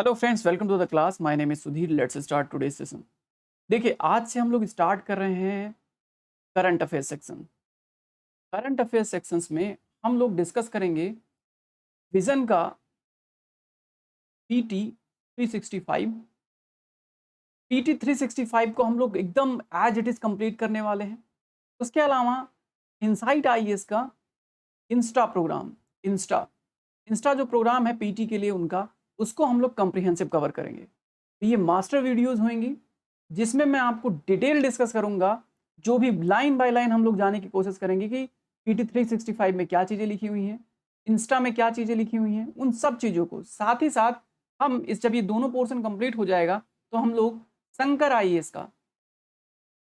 Hello friends, welcome to the class. My name is Sudhir. Let's start today session. देखिए, आज से हम लोग स्टार्ट कर रहे हैं current affair section. Current affair sections में हम लोग डिस्कस करेंगे विजन का पीटी 365। पीटी 365 को हम लोग एकदम एज इट इज कंप्लीट करने वाले हैं। उसके अलावा इनसाइट आईएएस का इंस्टा प्रोग्राम, इंस्टा इंस्टा जो प्रोग्राम है पीटी के लिए उनका, उसको हम लोग कॉम्प्रिहेंसिव कवर करेंगे। तो ये मास्टर वीडियोस होंगी जिसमें मैं आपको डिटेल डिस्कस करूंगा। जो भी लाइन बाय लाइन हम लोग जाने की कोशिश करेंगे कि पीटी 365 में क्या चीज़ें लिखी हुई हैं, इंस्टा में क्या चीज़ें लिखी हुई हैं, उन सब चीज़ों को साथ ही साथ हम इस जब ये दोनों पोर्शन कंप्लीट हो जाएगा तो हम लोग शंकर आईएएस का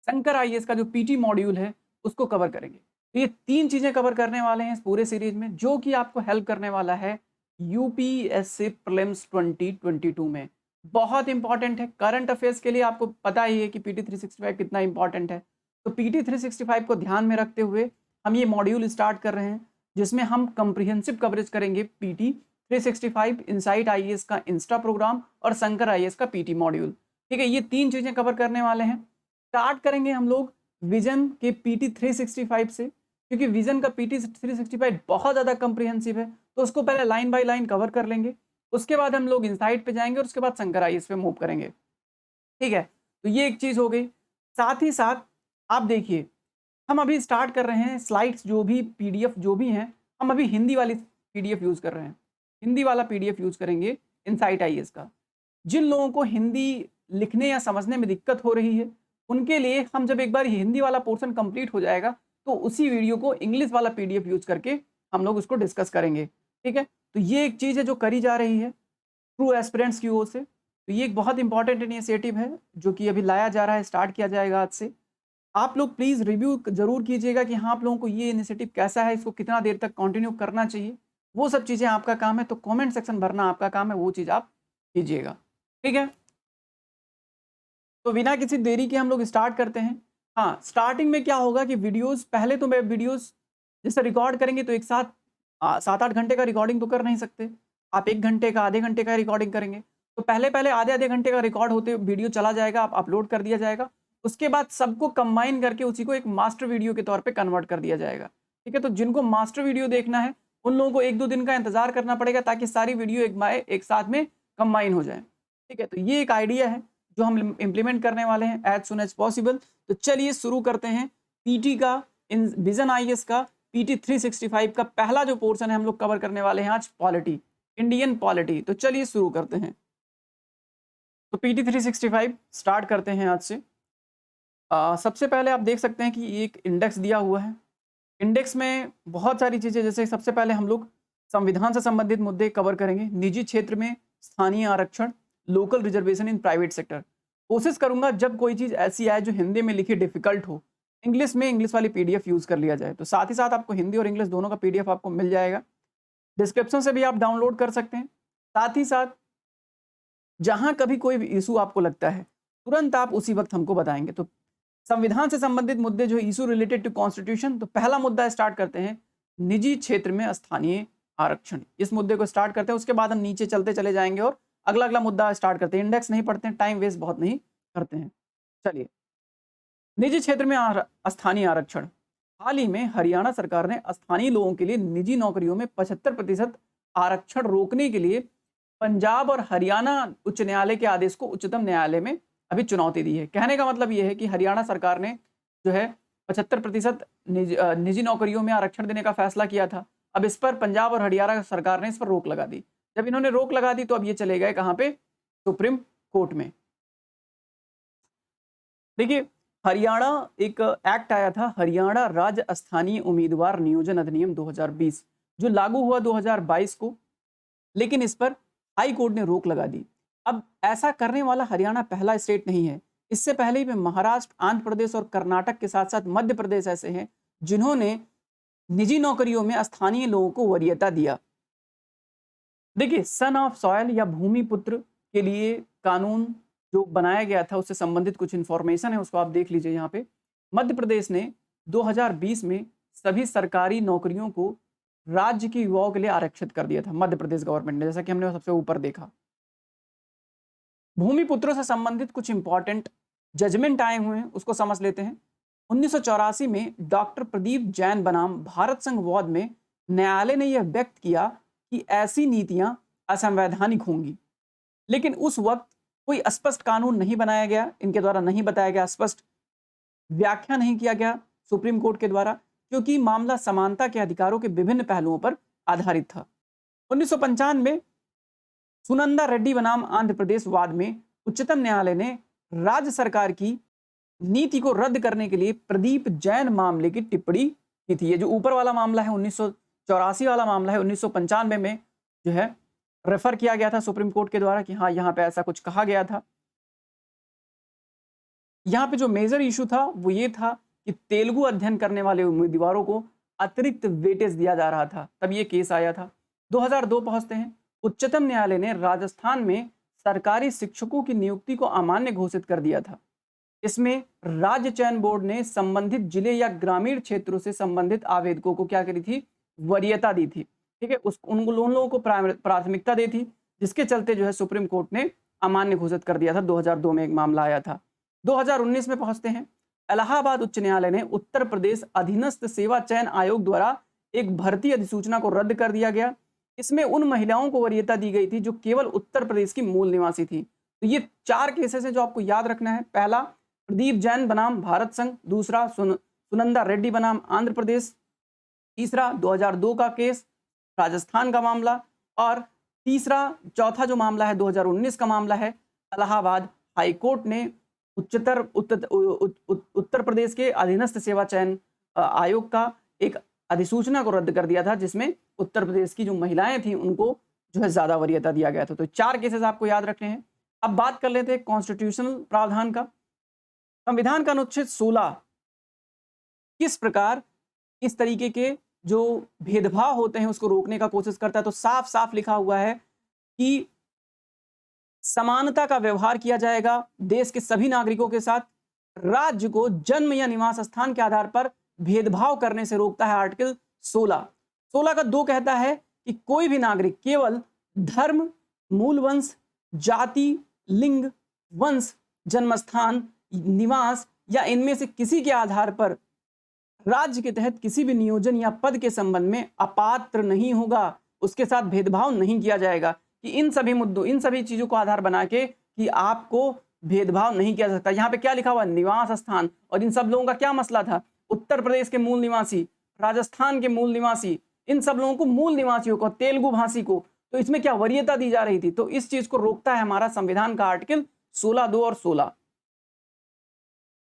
शंकर आईएएस का जो पीटी मॉड्यूल है उसको कवर करेंगे। तो ये तीन चीज़ें कवर करने वाले हैं इस पूरे सीरीज में, जो कि आपको हेल्प करने वाला है यूपीएससी प्रीलिम्स 2022 में। बहुत इंपॉर्टेंट है करंट अफेयर्स के लिए। आपको पता ही है कि पीटी 365 कितना इंपॉर्टेंट है। तो पीटी 365 को ध्यान में रखते हुए हम ये मॉड्यूल स्टार्ट कर रहे हैं जिसमें हम कंप्रिहेंसिव कवरेज करेंगे पीटी 365, इनसाइट आईएएस का इंस्टा प्रोग्राम और शंकर आईएएस का पीटी मॉड्यूल। ठीक है, ये तीन चीज़ें कवर करने वाले हैं। स्टार्ट करेंगे हम लोग विजन के पीटी 365 से, क्योंकि विजन का पीटी 365 बहुत ज़्यादा कंप्रिहेंसिव है। तो उसको पहले लाइन बाय लाइन कवर कर लेंगे, उसके बाद हम लोग इनसाइट पे जाएंगे और उसके बाद शंकर आईएएस पे मूव करेंगे। ठीक है, तो ये एक चीज़ हो गई। साथ ही साथ आप देखिए, हम अभी स्टार्ट कर रहे हैं स्लाइड्स, जो भी पीडीएफ जो भी हैं, हम अभी हिंदी वाली पीडीएफ यूज़ कर रहे हैं। हिंदी वाला पीडीएफ यूज़ करेंगे इनसाइट आईएएस का। जिन लोगों को हिंदी लिखने या समझने में दिक्कत हो रही है, उनके लिए हम जब एक बार हिंदी वाला पोर्शन कंप्लीट हो जाएगा तो उसी वीडियो को इंग्लिश वाला पीडीएफ यूज़ करके हम लोग उसको डिस्कस करेंगे। ठीक है, तो ये एक चीज़ है जो करी जा रही है ट्रू एस्पिरेंट्स की ओर से। तो ये एक बहुत इंपॉर्टेंट इनिशिएटिव है जो कि अभी लाया जा रहा है, स्टार्ट किया जाएगा आज से। आप लोग प्लीज़ रिव्यू ज़रूर कीजिएगा कि हाँ, आप लोगों को ये इनिशिएटिव कैसा है, इसको कितना देर तक कंटिन्यू करना चाहिए। वो सब चीज़ें आपका काम है, तो कमेंट सेक्शन भरना आपका काम है, वो चीज़ आप कीजिएगा। ठीक है, तो बिना किसी देरी के हम लोग स्टार्ट करते हैं। हाँ, स्टार्टिंग में क्या होगा कि वीडियोस पहले तो मैं वीडियोस जैसे रिकॉर्ड करेंगे तो एक साथ 7-8 घंटे का रिकॉर्डिंग तो कर नहीं सकते। आप 1 घंटे का, आधे घंटे का रिकॉर्डिंग करेंगे। तो पहले-पहले आधे-आधे घंटे का रिकॉर्ड होते वीडियो चला जाएगा, आप अपलोड कर दिया जाएगा। उसके बाद सबको कंबाइन करके उसी को एक मास्टर वीडियो के तौर पे कन्वर्ट कर दिया जाएगा। ठीक है, तो जिनको मास्टर वीडियो देखना है, उन लोगों को 1-2 दिन का इंतज़ार करना पड़ेगा ताकि सारी वीडियो एक साथ में कंबाइन हो जाए। ठीक है, तो ये एक आइडिया है जो हम इम्प्लीमेंट करने वाले हैं एज सुन एज पॉसिबल। तो चलिए शुरू करते हैं पीटी का, इन विजन आईएएस का पीटी 365 का पहला जो पोर्शन है हम लोग कवर करने वाले हैं आज, पॉलिटी, इंडियन पॉलिटी। तो चलिए शुरू करते हैं। तो पीटी 365 स्टार्ट करते हैं आज से। सबसे पहले आप देख सकते हैं कि एक इंडेक्स दिया हुआ है। इंडेक्स में बहुत सारी चीज़ें, जैसे सबसे पहले हम लोग संविधान से संबंधित मुद्दे कवर करेंगे। निजी क्षेत्र में स्थानीय आरक्षण, local reservation in private sector. कोशिश करूंगा जब कोई चीज़ ऐसी आए जो हिंदी में लिखी डिफिकल्ट हो, इंग्लिश में इंग्लिश वाली पीडीएफ यूज़ कर लिया जाए। तो साथ ही साथ आपको हिंदी और इंग्लिश दोनों का पीडीएफ आपको मिल जाएगा। डिस्क्रिप्शन से भी आप डाउनलोड कर सकते हैं। साथ ही साथ जहाँ कभी कोई भी इशू आपको लगता है, तुरंत आप उसी वक्त हमको बताएंगे। तो संविधान से संबंधित मुद्दे जो इशू रिलेटेड टू कॉन्स्टिट्यूशन, तो पहला मुद्दा स्टार्ट करते हैं निजी क्षेत्र में स्थानीय आरक्षण। इस मुद्दे को स्टार्ट करते हैं, उसके बाद हम नीचे चलते चले जाएंगे और अगला अगला मुद्दा स्टार्ट करते हैं। इंडेक्स नहीं पढ़ते हैं, टाइम वेस्ट बहुत नहीं करते हैं। चलिए, निजी क्षेत्र में स्थानीय आरक्षण। हाल ही में हरियाणा सरकार ने स्थानीय लोगों के लिए निजी नौकरियों में 75% आरक्षण रोकने के लिए पंजाब और हरियाणा उच्च न्यायालय के आदेश को उच्चतम न्यायालय में अभी चुनौती दी है। कहने का मतलब ये है कि हरियाणा सरकार ने जो है 75% निजी नौकरियों में आरक्षण देने का फैसला किया था। अब इस पर पंजाब और हरियाणा सरकार ने इस पर रोक लगा दी। जब इन्होंने रोक लगा दी तो अब ये चले गए कहाँ पे? सुप्रीम कोर्ट में। देखिए, हरियाणा एक एक्ट आया था, हरियाणा राज्य स्थानीय उम्मीदवार नियोजन अधिनियम 2020, जो लागू हुआ 2022 को, लेकिन इस पर हाई कोर्ट ने रोक लगा दी। अब ऐसा करने वाला हरियाणा पहला स्टेट नहीं है। इससे पहले भी महाराष्ट्र, आंध्र प्रदेश और कर्नाटक के साथ साथ मध्य प्रदेश ऐसे हैं जिन्होंने निजी नौकरियों में स्थानीय लोगों को वरीयता दिया। देखिए, सन ऑफ सॉयल या भूमि पुत्र के लिए कानून जो बनाया गया था उससे संबंधित कुछ इंफॉर्मेशन है, उसको आप देख लीजिए यहाँ पे। मध्य प्रदेश ने 2020 में सभी सरकारी नौकरियों को राज्य के युवाओं के लिए आरक्षित कर दिया था, मध्य प्रदेश गवर्नमेंट ने, जैसा कि हमने सबसे ऊपर देखा। भूमिपुत्रों से संबंधित कुछ इंपॉर्टेंट जजमेंट आए हुए हैं, उसको समझ लेते हैं। 1984 में डॉक्टर प्रदीप जैन बनाम भारत संघ वाद में न्यायालय ने यह व्यक्त किया कि ऐसी नीतियां असंवैधानिक होंगी, लेकिन उस वक्त कोई स्पष्ट कानून नहीं बनाया गया, इनके द्वारा नहीं बताया गया, स्पष्ट व्याख्या नहीं किया गया सुप्रीम कोर्ट के द्वारा, क्योंकि मामला समानता के अधिकारों के विभिन्न पहलुओं पर आधारित था। 1955 में सुनंदा रेड्डी बनाम आंध्र प्रदेश वाद में उच्चतम न्यायालय ने राज्य सरकार की नीति को रद्द करने के लिए प्रदीप जैन मामले की टिप्पणी की थी। ये जो ऊपर वाला मामला है 1984 वाला मामला है, 1995 में जो है रेफर किया गया था सुप्रीम कोर्ट के द्वारा कि हाँ यहाँ पे ऐसा कुछ कहा गया था। यहाँ पे जो मेजर इशू था वो ये था कि तेलुगु अध्ययन करने वाले उम्मीदवारों को अतिरिक्त वेटेज दिया जा रहा था, तब ये केस आया था। 2002 पहुंचते हैं। उच्चतम न्यायालय ने राजस्थान में सरकारी शिक्षकों की नियुक्ति को अमान्य घोषित कर दिया था। इसमें राज्य चयन बोर्ड ने संबंधित जिले या ग्रामीण क्षेत्रों से संबंधित आवेदकों को क्या करी थी, वरीयता दी थी। ठीक है, उन लोगों को प्राथमिकता दी थी, जिसके चलते जो है सुप्रीम कोर्ट ने अमान्य घोषित कर दिया था। 2002 में एक मामला आया था। 2019 में पहुंचते हैं। इलाहाबाद उच्च न्यायालय ने उत्तर प्रदेश अधीनस्थ सेवा चयन आयोग द्वारा एक भर्ती अधिसूचना को रद्द कर दिया गया। इसमें उन महिलाओं को वरीयता दी गई थी जो केवल उत्तर प्रदेश की मूल निवासी थी। तो ये 4 केसेस हैं जो आपको याद रखना है। पहला प्रदीप जैन बनाम भारत संघ, दूसरा सुनंदा रेड्डी बनाम आंध्र प्रदेश, तीसरा 2002 का केस राजस्थान का मामला, और चौथा जो मामला है 2019 का मामला है। इलाहाबाद हाई कोर्ट ने उत्तर प्रदेश के अधीनस्थ सेवा चयन आयोग का एक अधिसूचना को रद्द कर दिया था, जिसमें उत्तर प्रदेश की जो महिलाएं थी उनको जो है ज्यादा वरीयता दिया गया था। तो 4 केसेस आपको याद रखने हैं। अब बात कर लेते हैं कॉन्स्टिट्यूशनल प्रावधान का। संविधान का अनुच्छेद 16 किस प्रकार इस तरीके के जो भेदभाव होते हैं उसको रोकने का कोशिश करता है। तो साफ साफ लिखा हुआ है कि समानता का व्यवहार किया जाएगा देश के सभी नागरिकों के साथ। राज्य को जन्म या निवास स्थान के आधार पर भेदभाव करने से रोकता है आर्टिकल 16 का 2 कहता है कि कोई भी नागरिक केवल धर्म, मूल वंश, जाति, लिंग, वंश, जन्मस्थान, निवास या इनमें से किसी के आधार पर राज्य के तहत किसी भी नियोजन या पद के संबंध में अपात्र नहीं होगा, उसके साथ भेदभाव नहीं किया जाएगा। कि इन सभी मुद्दों, इन सभी चीजों को आधार बना के कि आपको भेदभाव नहीं किया जा सकता। यहाँ पे क्या लिखा हुआ, निवास स्थान, और इन सब लोगों का क्या मसला था, उत्तर प्रदेश के मूल निवासी, राजस्थान के मूल निवासी, इन सब लोगों को, मूल निवासियों को, तेलुगु भाषी को, तो इसमें क्या वरीयता दी जा रही थी। तो इस चीज को रोकता है हमारा संविधान का आर्टिकल 16, 2 और 16।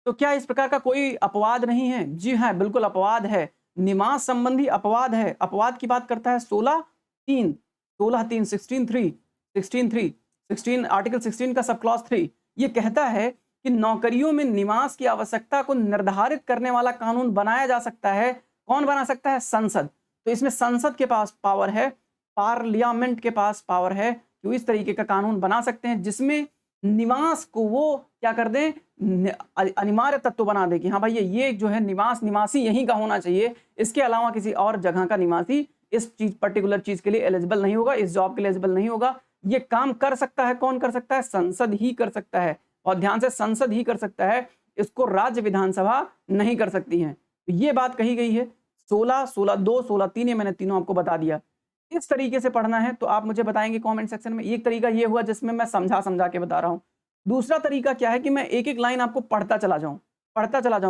तो क्या इस प्रकार का कोई अपवाद नहीं है? जी हाँ, बिल्कुल अपवाद है, निवास संबंधी अपवाद है। अपवाद की बात करता है 16(3), 16 आर्टिकल 16 का सब क्लॉज 3 ये कहता है कि नौकरियों में निवास की आवश्यकता को निर्धारित करने वाला कानून बनाया जा सकता है। कौन बना सकता है? संसद। तो इसमें संसद के पास पावर है, पार्लियामेंट के पास पावर है कि इस तरीके का कानून बना सकते हैं जिसमें निवास को वो क्या कर दें, अनिवार्य तत्व बना दे कि हाँ भाई ये जो है निवासी यहीं का होना चाहिए, इसके अलावा किसी और जगह का निवासी इस चीज, पर्टिकुलर चीज के लिए एलिजिबल नहीं होगा, इस जॉब के लिए एलिजिबल नहीं होगा। ये काम कर सकता है, कौन कर सकता है? संसद ही कर सकता है। और ध्यान से, संसद ही कर सकता है, इसको राज्य विधानसभा नहीं कर सकती है। तो ये बात कही गई है 16, 16(2), 16(3), ये मैंने तीनों आपको बता दिया। इस तरीके से पढ़ना है तो आप मुझे बताएंगे कमेंट सेक्शन में। एक तरीका ये हुआ जिसमें मैं समझा के बता रहा हूँ। दूसरा तरीका क्या है कि मैं एक एक लाइन आपको पढ़ता चला जाऊं।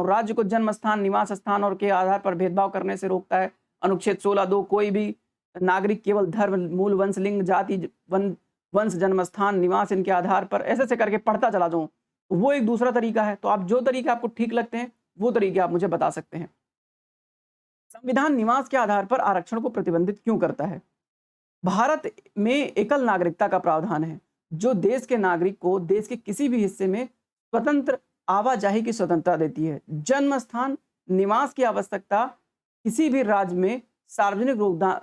राज्य को जन्म स्थान, निवास स्थान और के आधार पर भेदभाव करने से रोकता है अनुच्छेद 16(2). कोई भी नागरिक केवल धर्म, मूल वंश, लिंग, जाति, वंश, जन्म स्थान, निवास इनके आधार पर, ऐसे करके पढ़ता चला जाऊं, वो एक दूसरा तरीका है। तो आप जो तरीके आपको ठीक लगते हैं वो तरीके आप मुझे बता सकते हैं। संविधान निवास के आधार पर आरक्षण को प्रतिबंधित क्यों करता है? भारत में एकल नागरिकता का प्रावधान है जो देश के नागरिक को देश के किसी भी हिस्से में स्वतंत्र आवाजाही की स्वतंत्रता देती है। जन्म स्थान, निवास की आवश्यकता किसी भी राज्य में सार्वजनिक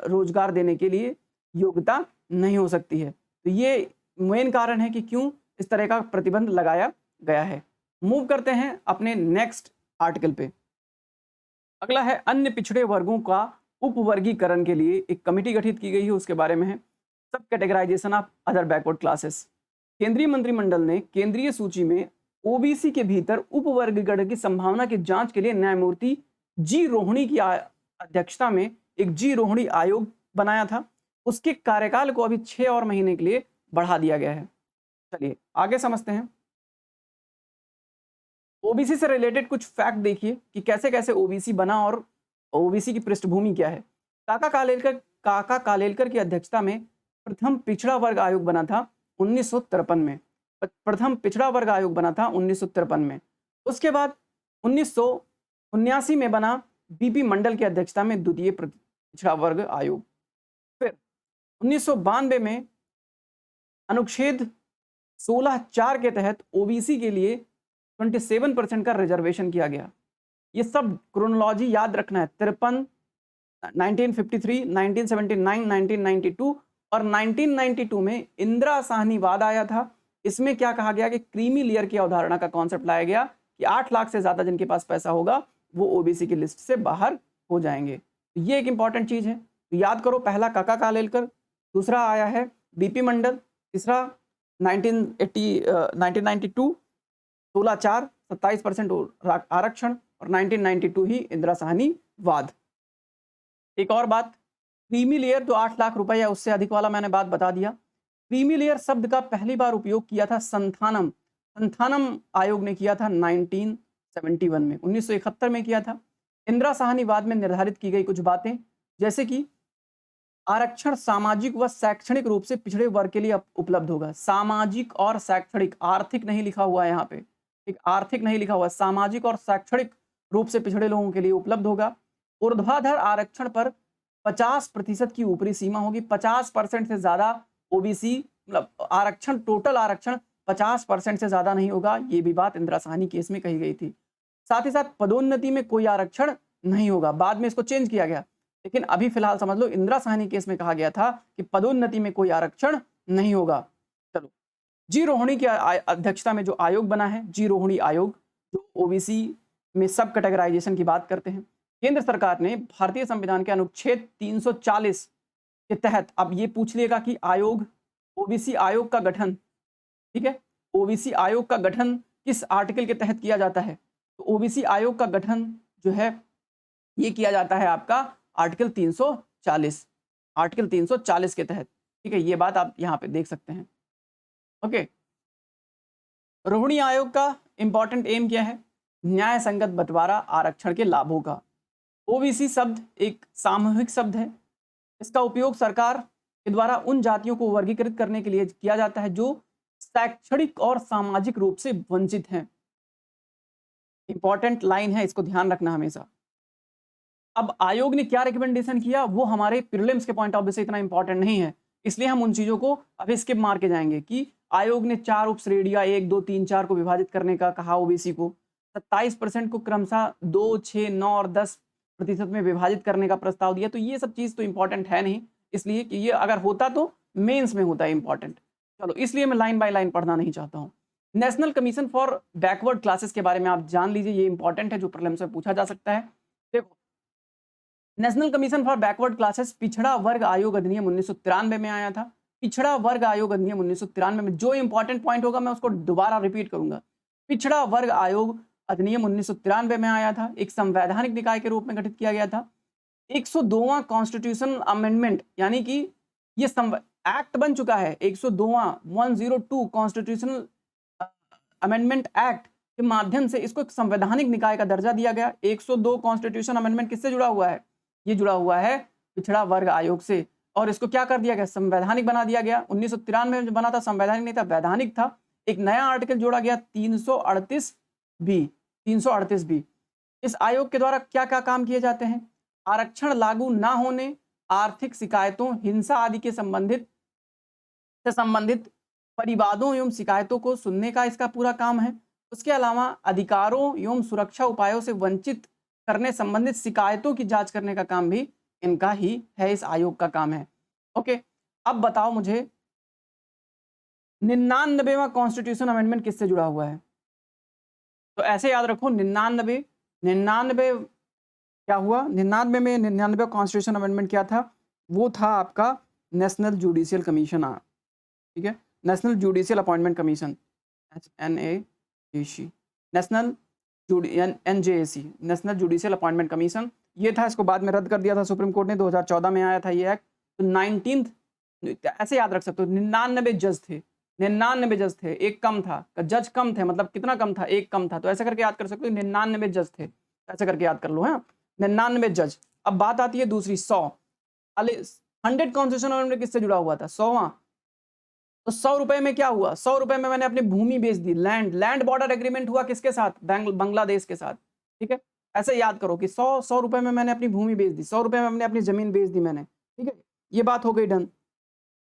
रोजगार देने के लिए योग्यता नहीं हो सकती है। तो ये मेन कारण है कि क्यों इस तरह का प्रतिबंध लगाया गया है। मूव करते हैं अपने नेक्स्ट आर्टिकल पे। अगला है अन्य पिछड़े वर्गों का उपवर्गीकरण के लिए एक कमेटी गठित की गई है, उसके बारे में है। सब subcategorization of other backward classes. केंद्रीय मंत्रिमंडल ने केंद्रीय सूची में ओबीसी के भीतर उपवर्गीकरण की संभावना की जांच के लिए न्यायमूर्ति जी रोहिणी की अध्यक्षता में एक जी रोहिणी आयोग बनाया था। उसके कार्यकाल को अभी 6 और महीने के लिए बढ़ा दिया गया है। चलिए आगे समझते हैं। ओबीसी से रिलेटेड कुछ फैक्ट देखिए कि कैसे कैसे ओबीसी बना और ओबीसी की पृष्ठभूमि क्या है। काका कालेलकर की अध्यक्षता में प्रथम पिछड़ा वर्ग आयोग बना था 1953 में। प्रथम पिछड़ा वर्ग आयोग बना था 1953 में। उसके बाद 1979 में बना बीपी मंडल की अध्यक्षता में द्वितीय पिछड़ा वर्ग आयोग। फिर 1992 में अनुच्छेद 16(4) के तहत ओबीसी के लिए 27% का रिजर्वेशन किया गया। ये सब क्रोनोलॉजी याद रखना है। 53, 1953, 1979, 1992 और 1992 में इंदिरा साहनी वाद आया था। इसमें क्या कहा गया कि क्रीमी लेयर की अवधारणा का कॉन्सेप्ट लाया गया कि 8 लाख से ज्यादा जिनके पास पैसा होगा वो ओबीसी की लिस्ट से बाहर हो जाएंगे। तो ये एक इंपॉर्टेंट चीज है, तो याद करो। पहला काका कालेलकर, दूसरा आया है बीपी मंडल, तीसरा 1992 16(4) 27% आरक्षण और 1992 ही इंदिरा साहनी वाद। एक और बात, क्रीमी लेयर तो 8 लाख रुपए या उससे अधिक वाला मैंने बात बता दिया। क्रीमी लेयर शब्द का पहली बार उपयोग किया था संथानम आयोग ने किया था 1971 में, 1971 में किया था। इंदिरा साहनी वाद में निर्धारित की गई कुछ बातें, जैसे कि आरक्षण सामाजिक व शैक्षणिक रूप से पिछड़े वर्ग के लिए उपलब्ध होगा। सामाजिक और शैक्षणिक, आर्थिक नहीं लिखा हुआ है यहाँ पे, एक आर्थिक नहीं लिखा हुआ है, सामाजिक और शैक्षणिक रूप से पिछड़े लोगों के लिए उपलब्ध होगा। ऊर्ध्वाधर आरक्षण पर 50% की ऊपरी सीमा होगी। 50% से ज्यादा ओबीसी मतलब आरक्षण, टोटल आरक्षण 50% से ज्यादा नहीं होगा। ये भी बात इंदिरा साहनी केस में कही गई थी। साथ ही साथ पदोन्नति में कोई आरक्षण नहीं होगा। बाद में इसको चेंज किया गया, लेकिन अभी फिलहाल समझ लो इंदिरा साहनी केस में कहा गया था कि पदोन्नति में कोई आरक्षण नहीं होगा। चलो, जी रोहिणी की अध्यक्षता में जो आयोग बना है, जी रोहिणी आयोग, जो ओबीसी में सब कैटेगराइजेशन की बात करते हैं। केंद्र सरकार ने भारतीय संविधान के अनुच्छेद 340 के तहत, अब ये पूछ लेगा कि आयोग, ओबीसी आयोग का गठन, ठीक है, ओबीसी आयोग का गठन किस आर्टिकल के तहत किया जाता है? तो ओबीसी आयोग का गठन जो है ये किया जाता है आपका आर्टिकल 340, आर्टिकल 340 के तहत, ठीक है। ये बात आप यहाँ पे देख सकते हैं। ओके, रोहिणी आयोग का इंपॉर्टेंट एम क्या है? न्याय संगत बंटवारा आरक्षण के लाभों का। ओबीसी शब्द एक सामूहिक शब्द है। इसका उपयोग सरकार के द्वारा उन जातियों को वर्गीकृत करने के लिए किया जाता है जो शैक्षणिक और सामाजिक रूप से वंचित हैं। इंपॉर्टेंट लाइन है, इसको ध्यान रखना हमेशा। अब आयोग ने क्या रिकमेंडेशन किया वो हमारे प्रीलिम्स के पॉइंट ऑफ व्यू से इतना इंपॉर्टेंट नहीं है, इसलिए हम उन चीजों को अभी स्किप मार के जाएंगे कि आयोग ने 4 उप श्रेणियां 1, 2, 3, 4 को विभाजित करने का कहा ओबीसी को। 27% को क्रमशः 2, 6, 9 और 10% में विभाजित करने का प्रस्ताव दिया। तो ये सब चीज तो इंपॉर्टेंट है नहीं, इसलिए कि ये अगर होता तो मेंस में होता है इंपॉर्टेंट। चलो, इसलिए मैं लाइन बाय लाइन पढ़ना नहीं चाहता हूँ। National commission for backward classes के बारे में आप जान लीजिए, ये इंपॉर्टेंट है, जो प्रीलिम्स में पूछा जा सकता है। देखो, national commission for backward classes पिछड़ा वर्ग आयोग अधिनियम 1993 में आया था। पिछड़ा वर्ग आयोग अधिनियम 1993 में जो इंपॉर्टेंट पॉइंट होगा मैं उसको दोबारा रिपीट करूंगा। पिछड़ा वर्ग आयोग अधिनियम 1993 में आया था, एक संवैधानिक निकाय के रूप में गठित किया गया था। 102वां कॉन्स्टिट्यूशनल अमेंडमेंट, यानी कि ये एक्ट बन चुका है। 102वां 102 कॉन्स्टिट्यूशनल अमेंडमेंट एक्ट के माध्यम से इसको एक संवैधानिक निकाय का दर्जा दिया गया। 102 कॉन्स्टिट्यूशन अमेंडमेंट किससे जुड़ा हुआ है? ये जुड़ा हुआ है पिछड़ा वर्ग आयोग से, और इसको क्या कर दिया गया? संवैधानिक बना दिया गया। 1993 में जो बना था संवैधानिक नहीं था, वैधानिक था। एक नया आर्टिकल जोड़ा गया 338 बी। इस आयोग के द्वारा क्या क्या काम किए जाते हैं? आरक्षण लागू ना होने, आर्थिक शिकायतों, हिंसा आदि के संबंधित परिवादों एवं शिकायतों को सुनने का इसका पूरा काम है। उसके अलावा अधिकारों एवं सुरक्षा उपायों से वंचित करने संबंधित शिकायतों की जांच करने का काम भी इनका ही है, इस आयोग का काम है। ओके, अब बताओ मुझे 99वां कॉन्स्टिट्यूशन अमेंडमेंट किससे जुड़ा हुआ है? तो ऐसे याद रखो, 99 क्या हुआ? 99 में 99 कॉन्स्टिट्यूशन अमेंडमेंट क्या था? वो था आपका नेशनल जुडिशियल कमीशन, ठीक है। National judicial appointment commission, NAJC, national NJAC, national judicial appointment commission, ये था। इसको बाद में रद्द कर दिया था सुप्रीम कोर्ट ने, 2014 में आया था ये एक्ट। तो 19th, ऐसे याद रख सकते हो, 99 जज थे, 99 जज थे, एक कम था, जज कम थे, मतलब कितना कम था, एक कम था, तो ऐसा करके याद कर सकते हो 99 जज थे, ऐसा करके याद कर लो है 99 जज। अब बात आती है दूसरी 100 100 कॉन्स्टिट्यूशन अमेंडमेंट किससे जुड़ा हुआ था, 100वां। तो 100 रुपए में क्या हुआ, 100 रुपए में मैंने अपनी भूमि बेच दी, लैंड बॉर्डर एग्रीमेंट हुआ किसके साथ, बांग्लादेश के साथ, ठीक है। ऐसे याद करो कि 100 रुपए में मैंने अपनी भूमि बेच दी, 100 रुपए में मैंने अपनी जमीन बेच दी मैंने, ठीक है, ये बात हो गई डन।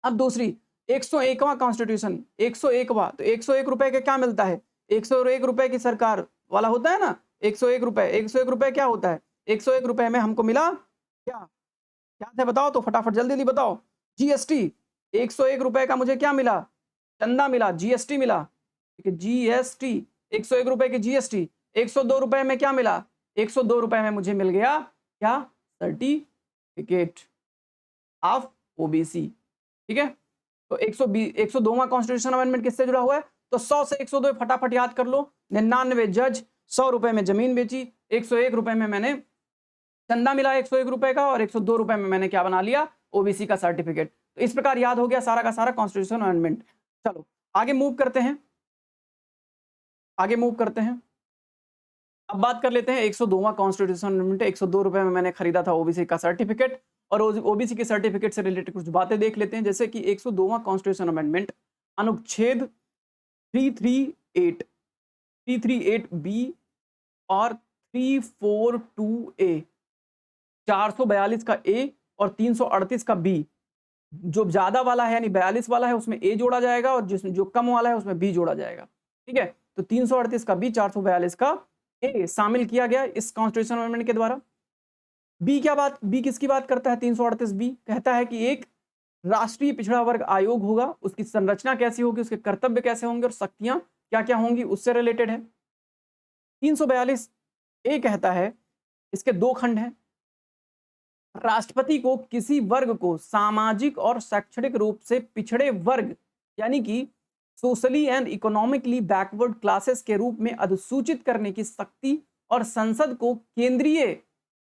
अब दूसरी 101वां कॉन्स्टिट्यूशन, 101वां, तो 101 रुपए के क्या मिलता है, 101 रुपए की सरकार वाला होता है ना, 101 रुपए, 101 रुपए क्या होता है, 101 रुपए में हमको मिला क्या, क्या था बताओ तो, फटाफट जल्दी जल्दी बताओ। जीएसटी, 101 रुपए का मुझे क्या मिला, चंदा मिला, जीएसटी मिला, ठीक है, जीएसटी, 101 रुपए की जीएसटी। 102 रुपए में क्या मिला, 102 रुपए में मुझे मिल गया क्या, सर्टिफिकेट ऑफ ओबीसी, ठीक है। तो 102वां कॉन्स्टिट्यूशन अमेंडमेंट किससे जुड़ा हुआ है, तो 100 से 102 फटाफट याद कर लो। 99 जज, 100 रुपए में जमीन बेची, 101 रुपए में मैंने चंदा मिला 101 रुपए का, और 102 रुपए में मैंने क्या बना लिया, ओबीसी का सर्टिफिकेट। तो इस प्रकार याद हो गया सारा का सारा कॉन्स्टिट्यूशन अमेंडमेंट। चलो आगे मूव करते हैं, आगे मूव करते हैं। अब बात कर लेते हैं 102वां कॉन्स्टिट्यूशन अमेंडमेंट। 102 रुपए में मैंने खरीदा था ओबीसी का सर्टिफिकेट, और ओबीसी के सर्टिफिकेट से रिलेटेड कुछ बातें देख लेते हैं। जैसे कि 102वां कॉन्स्टिट्यूशन अमेंडमेंट अनुच्छेद 338, 338B और 342A, 442 का A और 338 का B, जो ज्यादा वाला है यानी 42 वाला है उसमें A जोड़ा जाएगा, और जो कम वाला है उसमें B जोड़ा जाएगा, ठीक है। तो 338 का B, 442 का A शामिल किया गया इस कॉन्स्टिट्यूशन अमेंडमेंट के द्वारा। बी क्या बात, बी किसकी बात करता है, 338 बी कहता है कि एक राष्ट्रीय पिछड़ा वर्ग आयोग होगा, उसकी संरचना कैसी होगी, उसके कर्तव्य कैसे होंगे और शक्तियां क्या क्या होंगी, उससे रिलेटेड है। 342 ए कहता है, इसके दो खंड हैं, राष्ट्रपति को किसी वर्ग को सामाजिक और शैक्षणिक रूप से पिछड़े वर्ग यानी कि socially and economically backward classes के रूप में अधिसूचित करने की शक्ति, और संसद को केंद्रीय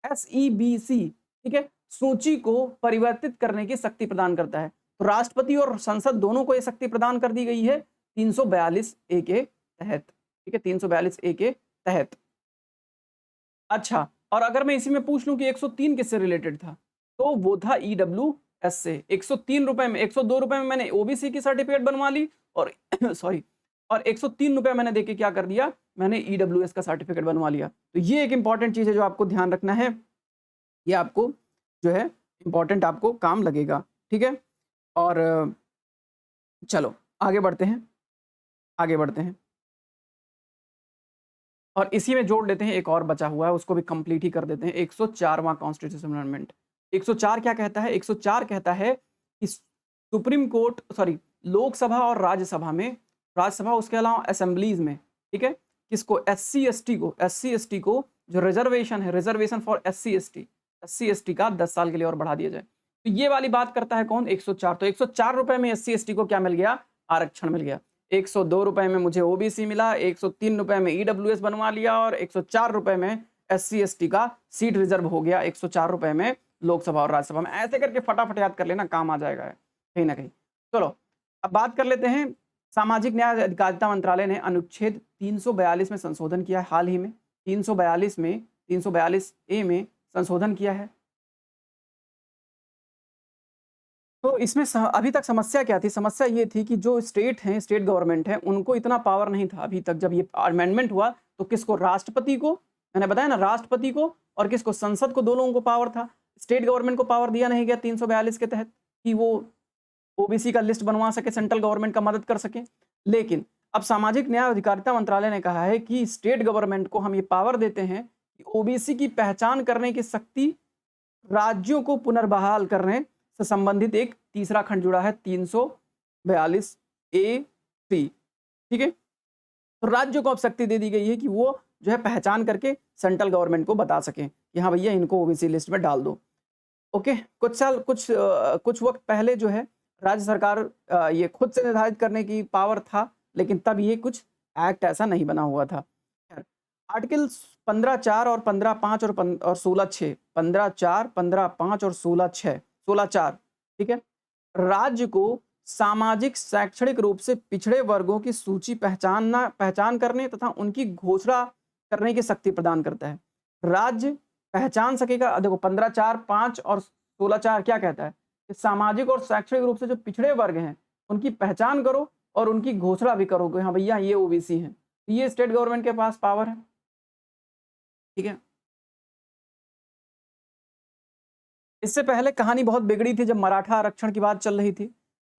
SEBC, ठीक है, सूची को परिवर्तित करने की शक्ति प्रदान करता है। तो राष्ट्रपति और संसद दोनों को यह शक्ति प्रदान कर दी गई है 342 ए के तहत, ठीक है, 342 ए के तहत। अच्छा, और अगर मैं इसी में पूछ लूं कि 103 किससे रिलेटेड था, तो वो था EWS से। 103 रुपए में, 102 रुपए में मैंने ओबीसी की सर्टिफिकेट बनवा ली, और सॉरी, और 103 रुपए मैंने देके क्या कर दिया, मैंने EWS का सर्टिफिकेट बनवा लिया। तो ये एक इंपॉर्टेंट चीज है जो आपको ध्यान रखना है, ये आपको जो है इंपॉर्टेंट आपको काम लगेगा, ठीक है। और चलो आगे बढ़ते हैं, आगे बढ़ते हैं, और इसी में जोड़ लेते हैं एक और बचा हुआ है, उसको भी कंप्लीट ही कर देते हैं। 104वां कॉन्स्टिट्यूशन अमेंडमेंट। 104 क्या कहता है, 104 कहता है कि सुप्रीम कोर्ट, सॉरी, लोकसभा और राज्यसभा में, राज्यसभा उसके अलावा असेंबलीज में, ठीक है, किसको, SC/ST को जो रिजर्वेशन है, रिजर्वेशन फॉर SC/ST का 10 साल के लिए और बढ़ा दिया जाए। तो ये वाली बात करता है कौन, 104। तो 104 रुपए में SC/ST को क्या मिल गया, आरक्षण मिल गया। 102 रुपए में मुझे ओबीसी मिला, 103 रुपए में EWS बनवा लिया, और 104 रुपए में SC/ST का सीट रिजर्व हो गया 104 रुपए में लोकसभा और राज्यसभा में। ऐसे करके फटाफट याद कर लेना, काम आ जाएगा कहीं ना कहीं। चलो अब बात कर लेते हैं, सामाजिक न्याय अधिकारिता मंत्रालय ने अनुच्छेद 342 में संशोधन किया है हाल ही में, 342 में, 342A में संशोधन किया है। तो इसमें अभी तक समस्या क्या थी, समस्या ये थी कि जो स्टेट हैं, स्टेट गवर्नमेंट है, उनको इतना पावर नहीं था अभी तक। जब ये अमेंडमेंट हुआ तो किसको, राष्ट्रपति को, मैंने बताया ना, राष्ट्रपति को, और किसको, संसद को, दो लोगों को पावर था। स्टेट गवर्नमेंट को पावर दिया नहीं गया 342 के तहत कि वो ओबीसी का लिस्ट बनवा सके, सेंट्रल गवर्नमेंट का मदद कर सके। लेकिन अब सामाजिक न्याय अधिकारिता मंत्रालय ने कहा है कि स्टेट गवर्नमेंट को हम ये पावर देते हैं कि ओबीसी की पहचान करने की शक्ति राज्यों को पुनर्बहाल करने से संबंधित एक तीसरा खंड जुड़ा है 342A(3), ठीक है। तो राज्यों को अब शक्ति दे दी गई है कि वो जो है पहचान करके सेंट्रल गवर्नमेंट को बता सकें कि हाँ भैया इनको ओबीसी लिस्ट में डाल दो। ओके, कुछ वक्त पहले जो है राज्य सरकार ये खुद से निर्धारित करने की पावर था, लेकिन तब ये कुछ एक्ट ऐसा नहीं बना हुआ था। आर्टिकल 15(4) और 15(5) और 16(6), 15(4), 15(5) और 16(6), 16(4), ठीक है, राज्य को सामाजिक शैक्षणिक रूप से पिछड़े वर्गों की सूची पहचान करने तथा उनकी घोषणा करने की शक्ति प्रदान करता है। राज्य पहचान सकेगा, देखो 15(4), 5 और 16(4) क्या कहता है कि सामाजिक और शैक्षणिक रूप से जो पिछड़े वर्ग हैं उनकी पहचान करो और उनकी घोषणा भी करो कि हाँ भैया ये ओबीसी हैं। ये स्टेट गवर्नमेंट के पास पावर है, ठीक है। इससे पहले कहानी बहुत बिगड़ी थी जब मराठा आरक्षण की बात चल रही थी।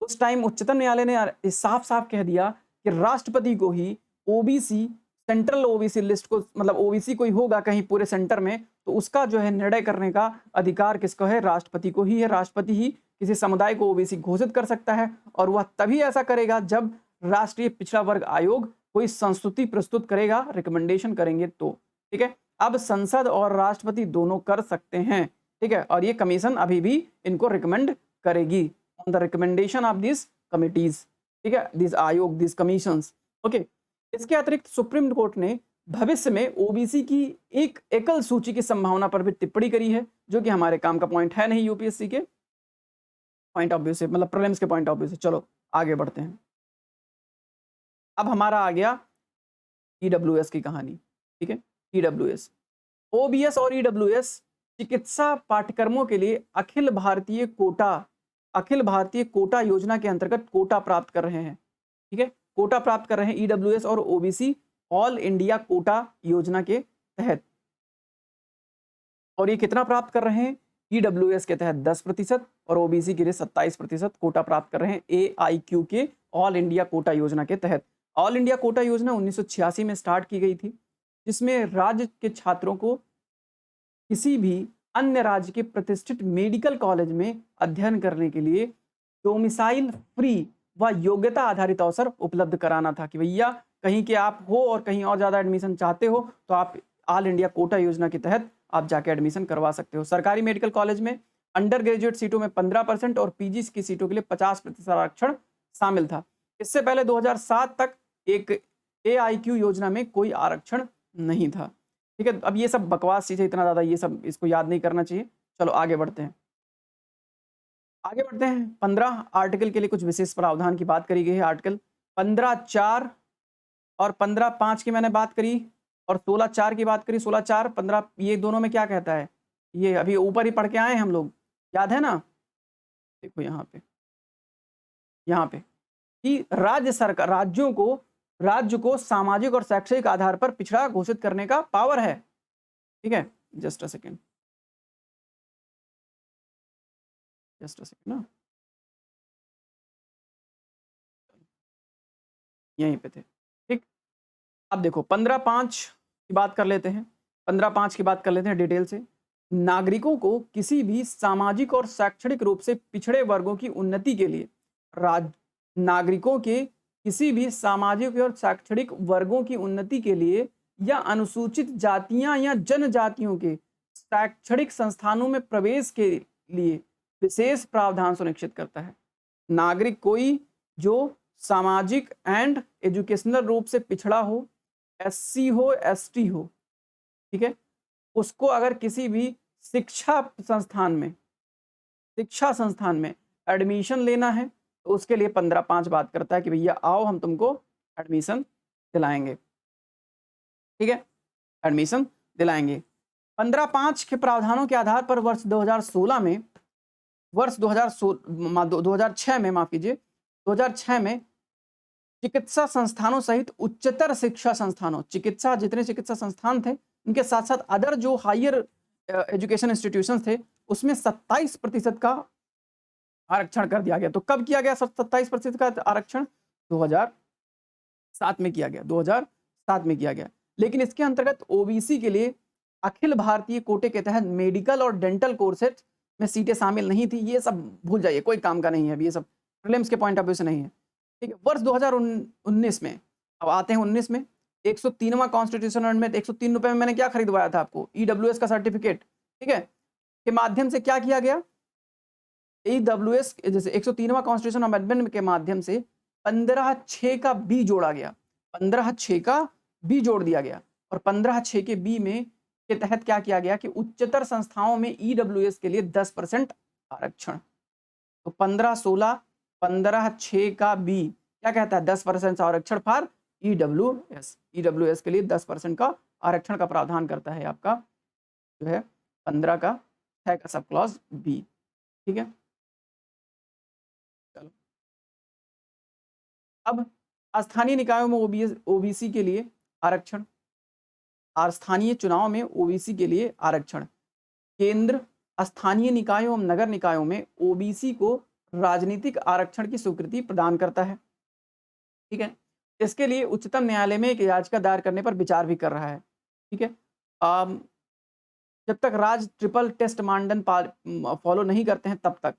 उस टाइम उच्चतम न्यायालय ने साफ-साफ कह दिया कि राष्ट्रपति को ही ओबीसी, सेंट्रल ओबीसी लिस्ट को, मतलब ओबीसी कोई होगा कहीं पूरे सेंटर में, तो उसका जो है निर्णय करने का अधिकार किसको है? राष्ट्रपति को ही है। राष्ट्रपति ही किसी समुदाय को ओबीसी घोषित कर सकता है और वह तभी ऐसा करेगा जब राष्ट्रीय पिछड़ा वर्ग आयोग कोई संस्तुति प्रस्तुत करेगा, रिकमेंडेशन करेंगे तो, ठीक है। अब संसद और राष्ट्रपति दोनों कर सकते हैं, ठीक है, और ये कमीशन अभी भी इनको रिकमेंड करेगी on the recommendation of this committees, ठीक है, दिस आयोग, दिस कमीशंस, ओके। इसके अतिरिक्त सुप्रीम कोर्ट ने भविष्य में ओबीसी की एक एकल सूची की संभावना पर भी टिप्पणी करी है, जो कि हमारे काम का पॉइंट है नहीं यूपीएससी के पॉइंट ऑफ व्यू से, मतलब प्रीलिम्स के पॉइंट ऑफ व्यू से। चलो आगे बढ़ते हैं। अब हमारा आ गया ईडब्ल्यूएस की कहानी, ठीक है। ईडब्ल्यूएस, ओबीएस और ईडब्ल्यूएस चिकित्सा पाठ्यक्रमों के लिए अखिल भारतीय कोटा योजना के अंतर्गत कोटा प्राप्त कर रहे हैं, ठीक है। कोटा प्राप्त कर रहे हैं ईडब्ल्यूएस और ओबीसी ऑल इंडिया कोटा योजना के तहत। और ये कितना प्राप्त कर रहे हैं? ईडब्ल्यूएस के तहत 10% और ओबीसी के लिए 27% कोटा प्राप्त कर रहे हैं एआईक्यू के ऑल इंडिया कोटा योजना के तहत। ऑल इंडिया कोटा योजना 1986 में स्टार्ट की गई थी, जिसमें राज्य के छात्रों को किसी भी अन्य राज्य के प्रतिष्ठित मेडिकल कॉलेज में अध्ययन करने के लिए डोमिसाइल फ्री व योग्यता आधारित अवसर उपलब्ध कराना था कि भैया कहीं के आप हो और कहीं और ज़्यादा एडमिशन चाहते हो तो आप ऑल इंडिया कोटा योजना के तहत आप जाके एडमिशन करवा सकते हो। सरकारी मेडिकल कॉलेज में अंडर ग्रेजुएट सीटों में 15% और पीजी की सीटों के लिए 50% आरक्षण शामिल था। इससे पहले 2007 तक एक एआईक्यू योजना में कोई आरक्षण नहीं था, ठीक है। अब ये सब बकवास चीज़ें, इतना ज़्यादा ये सब इसको याद नहीं करना चाहिए। चलो आगे बढ़ते हैं। 15 आर्टिकल के लिए कुछ विशेष प्रावधान की बात करी गई है। आर्टिकल 15(4) और 15(5) की मैंने बात करी और 16(4) की बात करी। 16(4), 15, ये दोनों में क्या कहता है? ये अभी ऊपर ही पढ़ के आए हैं हम लोग, याद है ना? देखो यहाँ पे कि राज्य को सामाजिक और शैक्षिक आधार पर पिछड़ा घोषित करने का पावर है, ठीक है। जस्ट अ सेकेंड ना, यहीं पे थे, ठीक। अब देखो 15(5) की बात कर लेते हैं। 15(5) की बात कर लेते हैं डिटेल से। नागरिकों को किसी भी सामाजिक और शैक्षणिक रूप से पिछड़े वर्गों की उन्नति के लिए नागरिकों के किसी भी सामाजिक और शैक्षणिक वर्गों की उन्नति के लिए या अनुसूचित जातियां या जनजातियों के शैक्षणिक संस्थानों में प्रवेश के लिए विशेष प्रावधान सुनिश्चित करता है। नागरिक कोई जो सामाजिक एंड एजुकेशनल रूप से पिछड़ा हो, एससी हो, एसटी हो, ठीक है, उसको अगर किसी भी शिक्षा संस्थान में एडमिशन लेना है तो उसके लिए 15(5) बात करता है कि भैया आओ हम तुमको एडमिशन दिलाएंगे, ठीक है, एडमिशन दिलाएंगे। 15(5) के प्रावधानों के आधार पर वर्ष 2006 में चिकित्सा संस्थानों सहित उच्चतर शिक्षा संस्थानों, जितने चिकित्सा संस्थान थे उनके साथ साथ अदर जो हायर एजुकेशन इंस्टीट्यूशंस थे उसमें 27% का आरक्षण कर दिया गया। तो कब किया गया 27% का आरक्षण? 2007 में किया गया, 2007 में किया गया। लेकिन इसके अंतर्गत ओबीसी के लिए अखिल भारतीय कोटे के तहत मेडिकल और डेंटल कोर्सेज में सीटें शामिल नहीं थी। ये सब भूल जाइए, कोई काम का नहीं है, ये सब प्रीलिम्स के पॉइंट ऑफ व्यू से नहीं है, ठीक है। वर्ष 2019 में, अब आते हैं 19 में, 103वां कॉन्स्टिट्यूशन अमेंडमेंट, 103 रुपए में मैंने क्या खरीदवाया था आपको? ईडब्ल्यूएस का सर्टिफिकेट, ठीक है, के माध्यम से क्या किया गया? AWS जैसे 103वां कॉन्स्टिट्यूशन अमेंडमेंट के माध्यम से 15(6) का बी जोड़ा गया, 15(6) का बी जोड़ दिया गया, और 15(6) के बी में के तहत क्या किया गया कि उच्चतर संस्थाओं में EWS के लिए 10% आरक्षण। तो 15(16), 15(6) का बी क्या कहता है, 10% आरक्षण फॉर EWS के लिए 10% का आरक्षण का प्रावधान करता है आपका जो है 15(6) का सब क्लॉज बी। ठीक है, चलो अब स्थानीय निकायों में ओबीसी के लिए आरक्षण, और स्थानीय चुनाव में ओबीसी के लिए आरक्षण। केंद्र स्थानीय निकायों एवं नगर निकायों में ओबीसी को राजनीतिक आरक्षण की स्वीकृति प्रदान करता है। ठीक है, इसके लिए उच्चतम न्यायालय में एक याचिका दायर करने पर विचार भी कर रहा है। ठीक है, जब तक राज्य ट्रिपल टेस्ट मानदंड फॉलो नहीं करते हैं तब तक।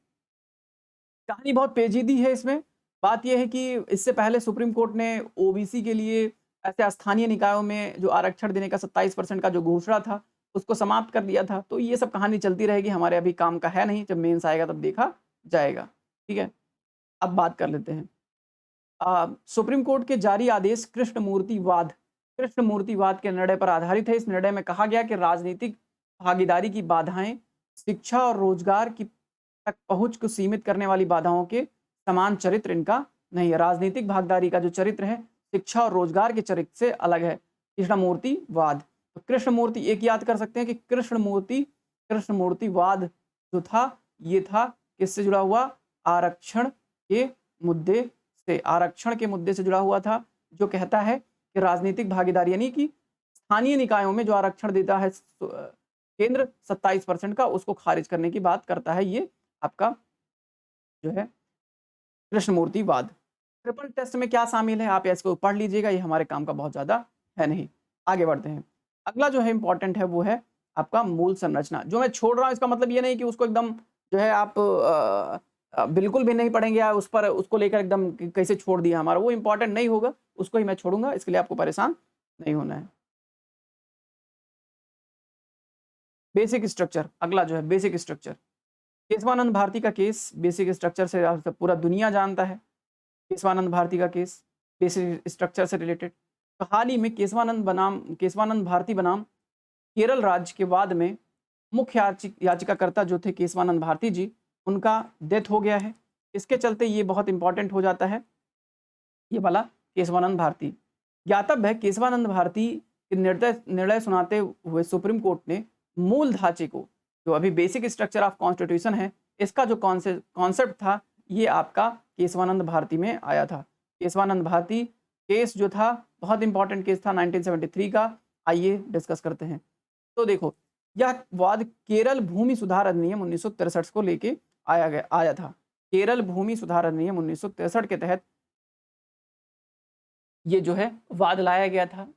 कहानी बहुत पेचीदी है इसमें। बात यह है कि इससे पहले सुप्रीम कोर्ट ने ओबीसी के लिए ऐसे स्थानीय निकायों में जो आरक्षण देने का 27% का जो घोषणा था उसको समाप्त कर दिया था। तो ये सब कहानी चलती रहेगी, हमारे अभी काम का है नहीं, जब मेंस आएगा तब देखा जाएगा। ठीक है, अब बात कर लेते हैं सुप्रीम कोर्ट के जारी आदेश कृष्णमूर्तिवाद के निर्णय पर आधारित है। इस निर्णय में कहा गया कि राजनीतिक भागीदारी की बाधाएं शिक्षा और रोजगार की तक पहुंच को सीमित करने वाली बाधाओं के समान चरित्र इनका नहीं है। राजनीतिक भागीदारी का जो चरित्र है शिक्षा और रोजगार के चरित्र से अलग है। कृष्णमूर्तिवाद, तो कृष्णमूर्ति एक याद कर सकते हैं कि कृष्णमूर्तिवाद जो था ये था किससे जुड़ा हुआ, आरक्षण के मुद्दे से, आरक्षण के मुद्दे से जुड़ा हुआ था, जो कहता है कि राजनीतिक भागीदारी यानी कि स्थानीय निकायों में जो आरक्षण देता है केंद्र 27% का, उसको खारिज करने की बात करता है ये आपका जो है कृष्णमूर्तिवाद। ट्रिपल टेस्ट में क्या शामिल है आप इसको पढ़ लीजिएगा, ये हमारे काम का बहुत ज़्यादा है नहीं। आगे बढ़ते हैं, अगला जो है इंपॉर्टेंट है वो है आपका मूल संरचना। जो मैं छोड़ रहा हूँ इसका मतलब ये नहीं कि उसको एकदम जो है आप बिल्कुल भी नहीं पढ़ेंगे या उस पर उसको लेकर एकदम कैसे छोड़ दिया हमारा, वो इंपॉर्टेंट नहीं होगा, उसको ही मैं छोड़ूंगा, इसके लिए आपको परेशान नहीं होना है। बेसिक स्ट्रक्चर, अगला जो है बेसिक स्ट्रक्चर, केशवानंद भारती का केस बेसिक स्ट्रक्चर से पूरा दुनिया जानता है। केशवानंद भारती का केस बेसिक स्ट्रक्चर से रिलेटेड। तो हाल ही में केशवानंद भारती बनाम केरल राज्य के वाद में मुख्य याचिकाकर्ता जो थे केशवानंद भारती जी, उनका डेथ हो गया है। इसके चलते ये बहुत इंपॉर्टेंट हो जाता है ये वाला केशवानंद भारती। ज्ञातव्य है केशवानंद भारती के निर्णय सुनाते हुए सुप्रीम कोर्ट ने मूल ढांचे को, जो अभी बेसिक स्ट्रक्चर ऑफ कॉन्स्टिट्यूशन है, इसका जो कॉन्सेप्ट था ये आपका केशवानंद भारती में आया था। केशवानंद भारती केस जो था बहुत इंपॉर्टेंट केस था 1973 का। आइए डिस्कस करते हैं। तो देखो, यह वाद केरल भूमि सुधार अधिनियम 1963 को लेके आया था। केरल भूमि सुधार अधिनियम 1963 के तहत ये जो है वाद लाया गया था।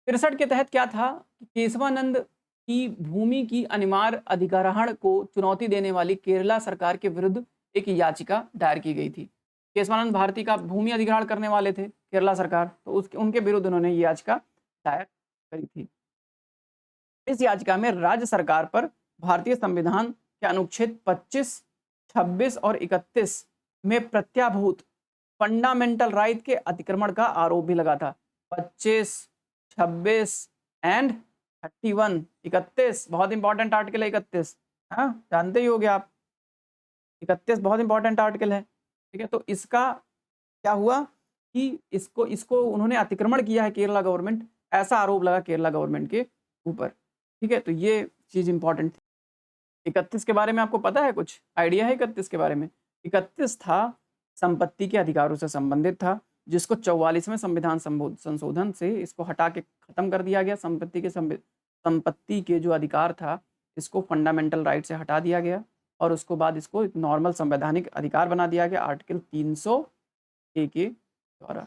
63 के तहत क्या था, केशवानंद की भूमि की अनिवार्य अधिग्रहण को चुनौती देने वाली केरला सरकार के विरुद्ध एक याचिका दायर की गई थी। केशवानंद भारती का भूमि अधिग्रहण करने वाले थे केरला सरकार, तो उनके विरुद्ध उन्होंने ये याचिका दायर करी थी। इस याचिका में राज्य सरकार पर भारतीय संविधान के अनुच्छेद 25, 26 और 31 में प्रत्याभूत फंडामेंटल राइट के अतिक्रमण का आरोप भी लगा था। 25, 26 एंड 31, 31 बहुत इंपॉर्टेंट आर्टिकल है 31, हाँ जानते ही होगे आप, 31 बहुत इंपॉर्टेंट आर्टिकल है। ठीक है, तो इसका क्या हुआ कि इसको उन्होंने अतिक्रमण किया है केरला गवर्नमेंट, ऐसा आरोप लगा केरला गवर्नमेंट के ऊपर। ठीक है, तो ये चीज़ इंपॉर्टेंट थी। 31 के बारे में आपको पता है, कुछ आइडिया है 31 के बारे में? 31 था संपत्ति के अधिकारों से संबंधित था, जिसको 44वें संविधान संशोधन से इसको हटा के खत्म कर दिया गया। संपत्ति के जो अधिकार था इसको फंडामेंटल राइट से हटा दिया गया और उसको बाद इसको नॉर्मल संवैधानिक अधिकार बना दिया गया आर्टिकल 300A के द्वारा।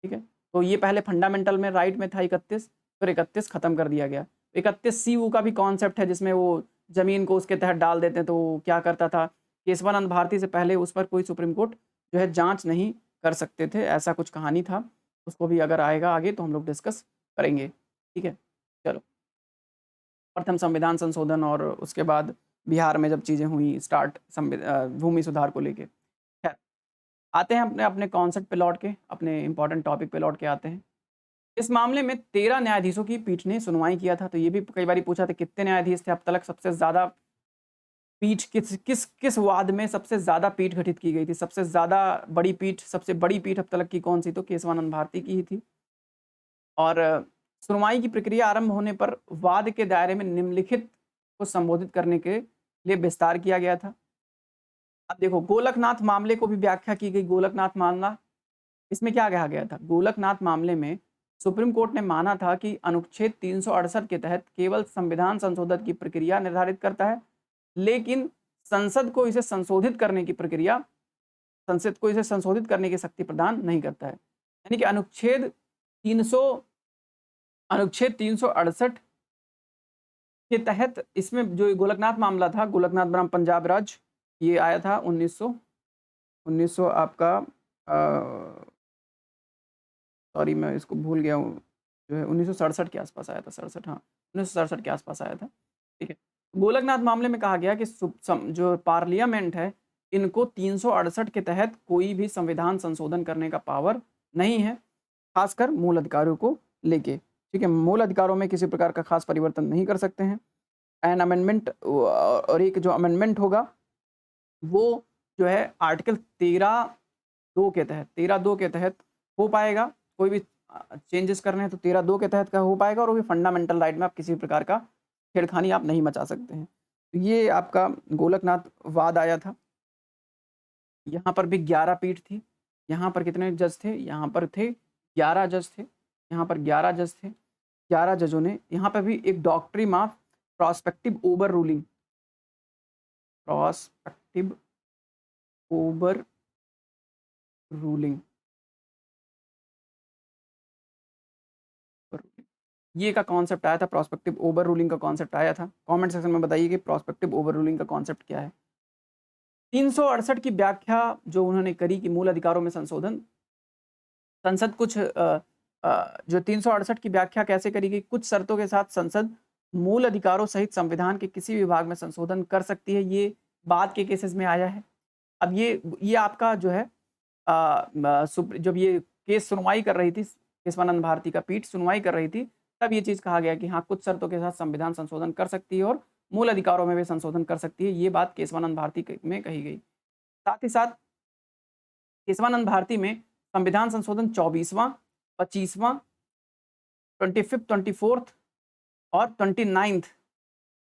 ठीक है, तो ये पहले फंडामेंटल में राइट में था 31, फिर 31 खत्म कर दिया गया। 31CU का भी कॉन्सेप्ट है जिसमें वो जमीन को उसके तहत डाल देते हैं। तो वो क्या करता था, केशवानंद भारती से पहले उस पर कोई सुप्रीम कोर्ट जो है जांच नहीं कर सकते थे, ऐसा कुछ कहानी था। उसको भी अगर आएगा आगे तो हम लोग डिस्कस करेंगे। ठीक है, चलो, प्रथम संविधान संशोधन और उसके बाद बिहार में जब चीज़ें हुई स्टार्ट भूमि सुधार को लेके। खैर, आते हैं अपने अपने कॉन्सेप्ट पे लौट के, अपने इंपॉर्टेंट टॉपिक पे लौट के आते हैं। इस मामले में 13 न्यायाधीशों की पीठ ने सुनवाई किया था। तो ये भी कई बार पूछा था कितने न्यायाधीश थे अब तक, सबसे ज़्यादा पीठ किस वाद में सबसे ज़्यादा पीठ गठित की गई थी, सबसे ज़्यादा बड़ी पीठ, सबसे बड़ी पीठ अब तक की कौन सी, तो केशवानंद भारती की ही थी। और सुनवाई की प्रक्रिया आरंभ होने पर वाद के दायरे में निम्नलिखित को संबोधित करने के लिए विस्तार किया गया था। अब देखो, गोलकनाथ मामले को भी व्याख्या की गई। गोलकनाथ मामला, इसमें क्या कहा गया था? गोलकनाथ मामले में सुप्रीम कोर्ट ने माना था कि अनुच्छेद 368 के तहत केवल संविधान संशोधन की प्रक्रिया निर्धारित करता है, लेकिन संसद को इसे संशोधित करने की प्रक्रिया, संसद को इसे संशोधित करने की शक्ति प्रदान नहीं करता है। यानी कि अनुच्छेद 368 के तहत इसमें जो गोलकनाथ मामला था, गोलकनाथ बनाम पंजाब राज्य, ये आया था 1900 आपका सॉरी मैं इसको भूल गया हूँ, जो है 1967 के आसपास आया था, 67, हाँ 1967 के आसपास आया था। ठीक है, गोलकनाथ मामले में कहा गया कि जो पार्लियामेंट है, इनको 368 के तहत कोई भी संविधान संशोधन करने का पावर नहीं है, खासकर मूल अधिकारों को लेके। ठीक है, मूल अधिकारों में किसी प्रकार का खास परिवर्तन नहीं कर सकते हैं। एन अमेंडमेंट, और एक जो अमेंडमेंट होगा वो जो है आर्टिकल 13(2) के तहत हो पाएगा। कोई भी चेंजेस करने हैं तो 13(2) के तहत का हो पाएगा, और वो भी फंडामेंटल राइट में आप किसी प्रकार का छेड़खानी आप नहीं मचा सकते हैं। तो ये आपका गोलकनाथ वाद आया था। यहाँ पर भी 11 पीठ थी। यहाँ पर कितने जज थे? यहाँ पर थे 11 जज थे। यहाँ पर 11 जज थे। 11 जजों ने, यहाँ पर भी एक doctrine of prospective over ruling, prospective over ruling, ये का कॉन्सेप्ट आया था। प्रोस्पेक्टिव ओवर रूलिंग का कॉन्सेप्ट आया था। कमेंट सेक्शन में बताइए कि प्रोस्पेक्टिव ओवर रूलिंग का कॉन्सेप्ट क्या है। 368 की व्याख्या जो उन्होंने करी कि मूल अधिकारों में संशोधन, संसद कुछ जो 368 की व्याख्या कैसे करी गई, कुछ शर्तों के साथ संसद मूल अधिकारों सहित संविधान के किसी भी विभाग में संशोधन कर सकती है। ये बाद के केसेस में आया है। अब ये आपका जो है जब ये केस सुनवाई कर रही थी, केशवानंद भारती का पीठ सुनवाई कर रही थी, तब ये चीज़ कहा गया कि हाँ, कुछ शर्तों के साथ संविधान संशोधन कर सकती है और मूल अधिकारों में भी संशोधन कर सकती है। ये बात केशवानंद भारती में कही गई। साथ ही साथ केशवानंद भारती में संविधान संशोधन 24वां, 25वां, 25th, 24th और 29th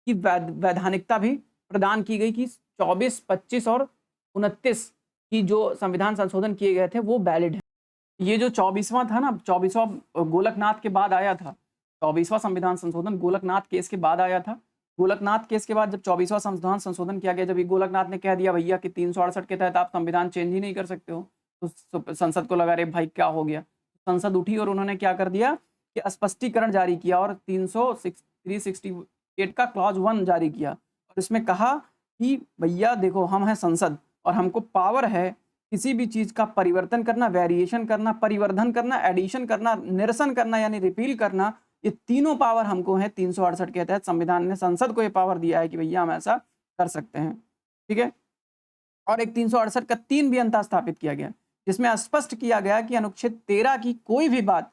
की वैधानिकता भी प्रदान की गई कि 24, 25 और 29 की जो संविधान संशोधन किए गए थे वो वैलिड है। ये जो 24वां था ना, 24वां गोलकनाथ के बाद आया था। 24वां संविधान संशोधन गोलकनाथ केस के बाद आया था। गोलकनाथ केस के बाद जब 24वां संविधान संशोधन किया गया, जब ये गोलकनाथ ने कह दिया भैया कि 368 के तहत आप संविधान चेंज ही नहीं कर सकते हो, तो संसद को लगा, रे भाई क्या हो गया। संसद उठी और उन्होंने क्या कर दिया कि स्पष्टीकरण जारी किया और 368 का क्लॉज 1 जारी किया, और इसमें कहा कि भैया देखो, हम हैं संसद और हमको पावर है किसी भी चीज़ का परिवर्तन करना, वेरिएशन करना, परिवर्धन करना, एडिशन करना, निरसन करना यानी रिपील करना, ये तीनों पावर हमको है। 368 के तहत संविधान ने संसद को ये पावर दिया है कि भैया हम ऐसा कर सकते हैं। ठीक है, और एक 368 का 3 भी अंतर स्थापित किया गया, जिसमें स्पष्ट किया गया कि अनुच्छेद 13 की कोई भी बात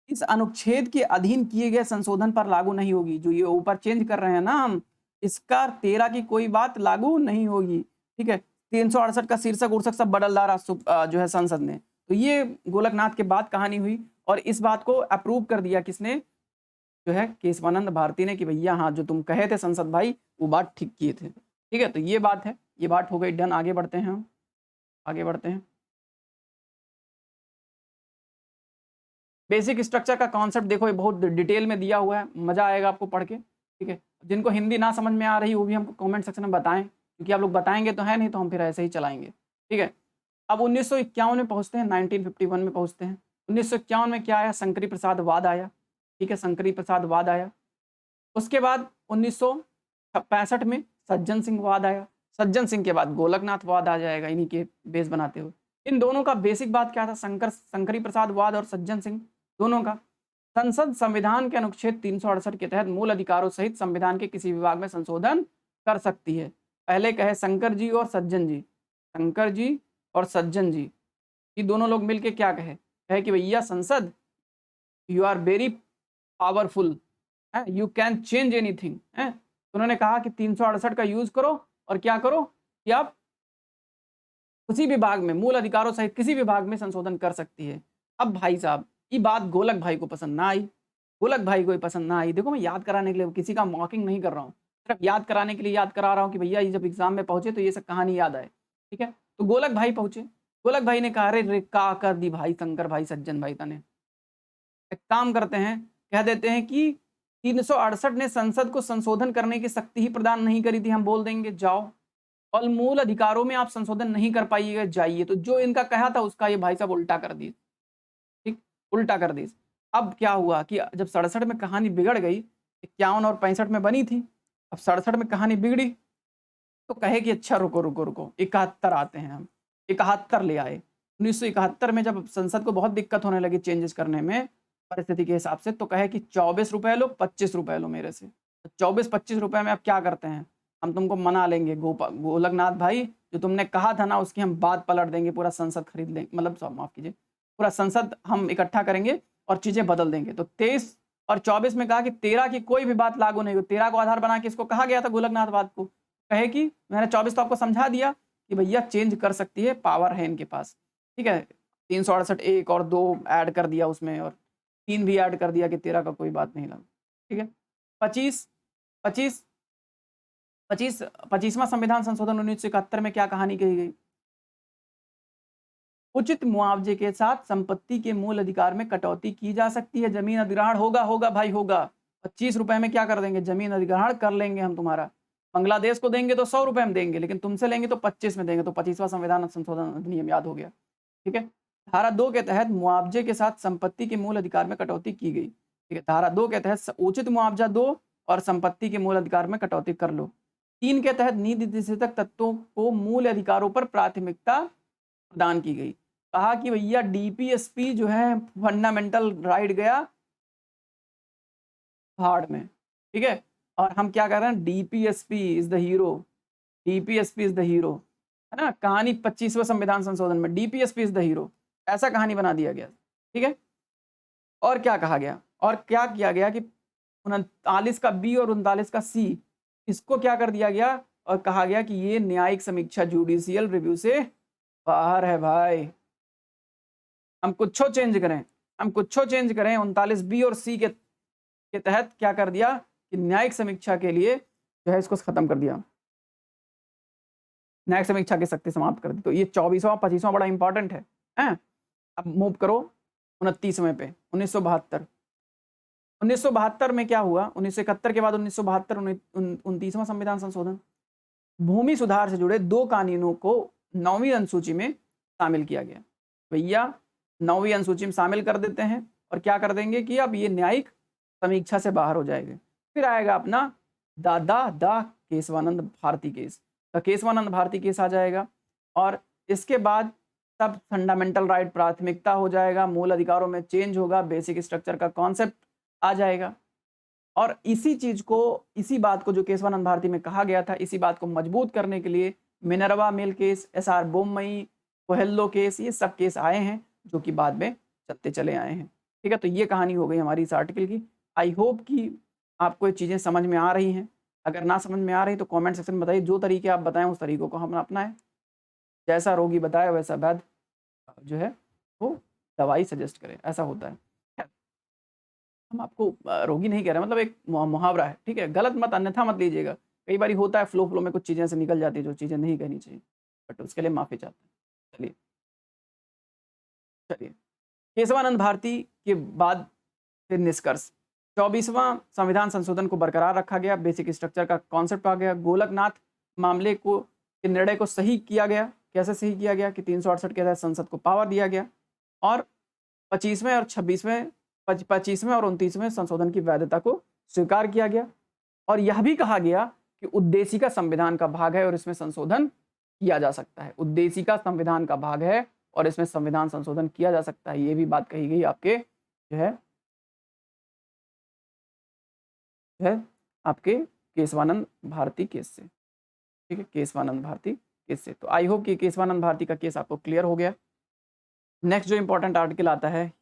इस अनुच्छेद के अधीन किए गए संशोधन पर लागू नहीं होगी। जो ये ऊपर चेंज कर रहे हैं ना हम, इसका 13 की कोई बात लागू नहीं होगी। ठीक है, 368 का शीर्षक उर्षक सब बदल डाला जो है संसद ने। तो ये गोलकनाथ के बाद कहानी हुई, और इस बात को अप्रूव कर दिया किसने? जो है केशवानंद भारती ने, कि भैया हाँ, जो तुम कहे थे संसद भाई, वो बात ठीक किए थे। ठीक है, तो ये बात है, ये बात हो गई डन। आगे बढ़ते हैं हम, आगे बढ़ते हैं। बेसिक स्ट्रक्चर का कॉन्सेप्ट देखो, ये बहुत डिटेल में दिया हुआ है, मजा आएगा आपको पढ़ के। ठीक है, जिनको हिंदी ना समझ में आ रही वो भी हमको कमेंट सेक्शन में बताएं, क्योंकि आप लोग बताएंगे तो है, नहीं तो हम फिर ऐसे ही चलाएंगे। ठीक है, अब 1951 में पहुंचते हैं, 1951 में पहुंचते हैं। 1951 में क्या आया? शंकरी प्रसाद वाद आया। ठीक है, शंकरी प्रसाद वाद आया। उसके बाद 1965 में सज्जन सिंह वाद आया। सज्जन सिंह के बाद गोलकनाथ वाद आ जाएगा, इन्हीं के बेस बनाते हुए। इन दोनों का बेसिक बात क्या था? शंकरी प्रसाद वाद और सज्जन सिंह दोनों का, संसद संविधान के अनुच्छेद 368 के तहत मूल अधिकारों सहित संविधान के किसी विभाग में संशोधन कर सकती है। पहले कहे शंकर जी और सज्जन जी, शंकर जी और सज्जन जी, ये दोनों लोग मिलके क्या कहे कि भैया संसद, you are very powerful, you can change anything है। तो उन्होंने कहा कि 368 का यूज करो और क्या करो कि आप उसी विभाग में मूल अधिकारों सहित किसी विभाग में संशोधन कर सकती है। अब भाई साहब, ये बात गोलक भाई को पसंद ना आई, गोलक भाई को ही पसंद ना आई। देखो मैं याद कराने के लिए किसी का मॉकिंग नहीं कर रहा हूँ, सिर्फ याद कराने के लिए याद करा रहा हूँ कि भैया ये जब एग्जाम में पहुंचे तो ये सब कहानी याद आए, ठीक है। तो गोलक भाई पहुंचे, गोलक भाई ने कहा अरे रे का कर दी भाई शंकर भाई सज्जन भाई तने, एक काम करते हैं, कह देते हैं कि 368 ने संसद को संशोधन करने की शक्ति ही प्रदान नहीं करी थी, हम बोल देंगे जाओ और मूल अधिकारों में आप संशोधन नहीं कर पाइएगा, जाइए। तो जो इनका कहा था उसका ये भाई साहब उल्टा कर दी, ठीक, उल्टा कर दी। अब क्या हुआ कि जब 67 में कहानी बिगड़ गई, 51 और 65 में बनी थी, अब 67 में कहानी बिगड़ी तो कहे कि अच्छा रुको रुको रुको 71 आते हैं, हम 71 ले आए। 1971 में जब संसद को बहुत दिक्कत होने लगी चेंजेस करने में परिस्थिति के हिसाब से, तो कहे कि 24 रुपए लो 25 रुपए लो मेरे से। 24-25 रुपए में आप क्या करते हैं, हम तुमको मना लेंगे गोलकनाथ भाई, जो तुमने कहा था ना उसकी हम बात पलट देंगे, पूरा संसद खरीद लेंगे, मतलब माफ कीजिए, पूरा संसद हम इकट्ठा करेंगे और चीजें बदल देंगे। तो 23 और 24 में कहा कि 13 की कोई भी बात लागू नहीं हो, 13 को आधार बना के इसको कहा गया था गोलकनाथ बात को। कहे कि मैंने 24 तो आपको समझा दिया कि भैया चेंज कर सकती है, पावर है इनके पास, ठीक है। 368 1 और 2 ऐड कर दिया उसमें और 3 भी ऐड कर दिया कि 13 का कोई बात नहीं लगा, ठीक है। 25वां संविधान संशोधन 1971 में क्या कहानी कही गई, उचित मुआवजे के साथ संपत्ति के मूल अधिकार में कटौती की जा सकती है, जमीन अधिग्रहण होगा होगा भाई होगा। 25 रुपए में क्या कर देंगे, जमीन अधिग्रहण कर लेंगे हम तुम्हारा। बांग्लादेश को देंगे तो 100 रुपए में देंगे, लेकिन तुमसे लेंगे तो 25 में देंगे। तो 25वां संविधान संशोधन अधिनियम याद हो गया, ठीक है। धारा 2 के तहत मुआवजे के साथ संपत्ति के मूल अधिकार में कटौती की गई, ठीक है। धारा 2 के तहत उचित मुआवजा दो और संपत्ति के मूल अधिकार में कटौती कर लो। 3 के तहत नीति निर्देशक तत्वों को मूल अधिकारों पर प्राथमिकता प्रदान की गई। कहा कि भैया डीपीएसपी जो है फंडामेंटल राइट गया हार्ड में, ठीक है। और हम क्या कर रहे हैं, DPSP is the hero, DPSP is the hero, है ना। कहानी 25वें संविधान संशोधन में डीपीएसपी इज द हीरो, ऐसा कहानी बना दिया गया, ठीक है। और क्या कहा गया, और क्या किया गया कि 39 का बी और 39 का सी, इसको क्या कर दिया गया और कहा गया कि ये न्यायिक समीक्षा जुडिशियल रिव्यू से बाहर है भाई। हम कुछ चेंज करें, हम कुछ चेंज करें, 39 बी और सी के तहत क्या कर दिया कि न्यायिक समीक्षा के लिए जो है इसको खत्म कर दिया, न्यायिक समीक्षा की शक्ति समाप्त कर दी। तो ये 24वां 25वां बड़ा इंपॉर्टेंट है, हैं? अब मूव करो 29वें पे, 1972। 1972 में क्या हुआ, 1971 के बाद 1972 29वां संविधान संशोधन, भूमि सुधार से जुड़े 2 कानूनों को 9वीं अनुसूची में शामिल किया गया। भैया 9वीं अनुसूची में शामिल कर देते हैं और क्या कर देंगे कि अब ये न्यायिक समीक्षा से बाहर हो जाएंगे। फिर आएगा अपना दा केशवानंद भारती केस, तो केशवानंद भारती केस आ जाएगा और इसके बाद सब फंडामेंटल राइट प्राथमिकता हो जाएगा, मूल अधिकारों में चेंज होगा, बेसिक स्ट्रक्चर का कॉन्सेप्ट आ जाएगा। और इसी चीज को, इसी बात को जो केशवानंद भारती में कहा गया था, इसी बात को मजबूत करने के लिए Minerva mill case, SR Bommai, Coelho case, ये सब केस आए हैं जो कि बाद में चलते चले आए हैं, ठीक है। तो ये कहानी हो गई हमारी इस आर्टिकल की। आई होप कि आपको ये चीज़ें समझ में आ रही हैं। अगर ना समझ में आ रही तो कमेंट सेक्शन में बताइए, जो तरीके आप बताएं उस तरीकों को हम अपनाएं, जैसा रोगी बताए वैसा वैद्य जो है वो दवाई सजेस्ट करे, ऐसा होता है। हम आपको रोगी नहीं कह रहे, मतलब एक मुहावरा है, ठीक है। गलत मत, अन्यथा मत लीजिएगा। कई बार होता है फ्लो में कुछ चीज़ें से निकल जाती है जो चीज़ें नहीं कहनी चाहिए, बट उसके लिए माफ़ी चाहते हैं। चलिए चलिए, केशवानंद भारती के बाद फिर निष्कर्ष, 24वां संविधान संशोधन को बरकरार रखा गया, बेसिक स्ट्रक्चर का कॉन्सेप्ट आ गया, गोलकनाथ मामले को के निर्णय को सही किया गया। कैसे सही किया गया कि 368 के तहत संसद को पावर दिया गया और 25वें और 25वें और 29वें संशोधन की वैधता को स्वीकार किया गया। और यह भी कहा गया कि उद्देशिका संविधान का भाग है और इसमें संशोधन किया जा सकता है, उद्देशिका संविधान का भाग है और इसमें संविधान संशोधन किया जा सकता है। ये भी बात कही गई आपके जो है आपके केशवानंद भारती केस से, ठीक है, केशवानंद भारती केस से। तो आई होप कि केशवानंद भारती का केस आपको क्लियर हो गया। नेक्स्ट जो इंपॉर्टेंट आर्टिकल आता है,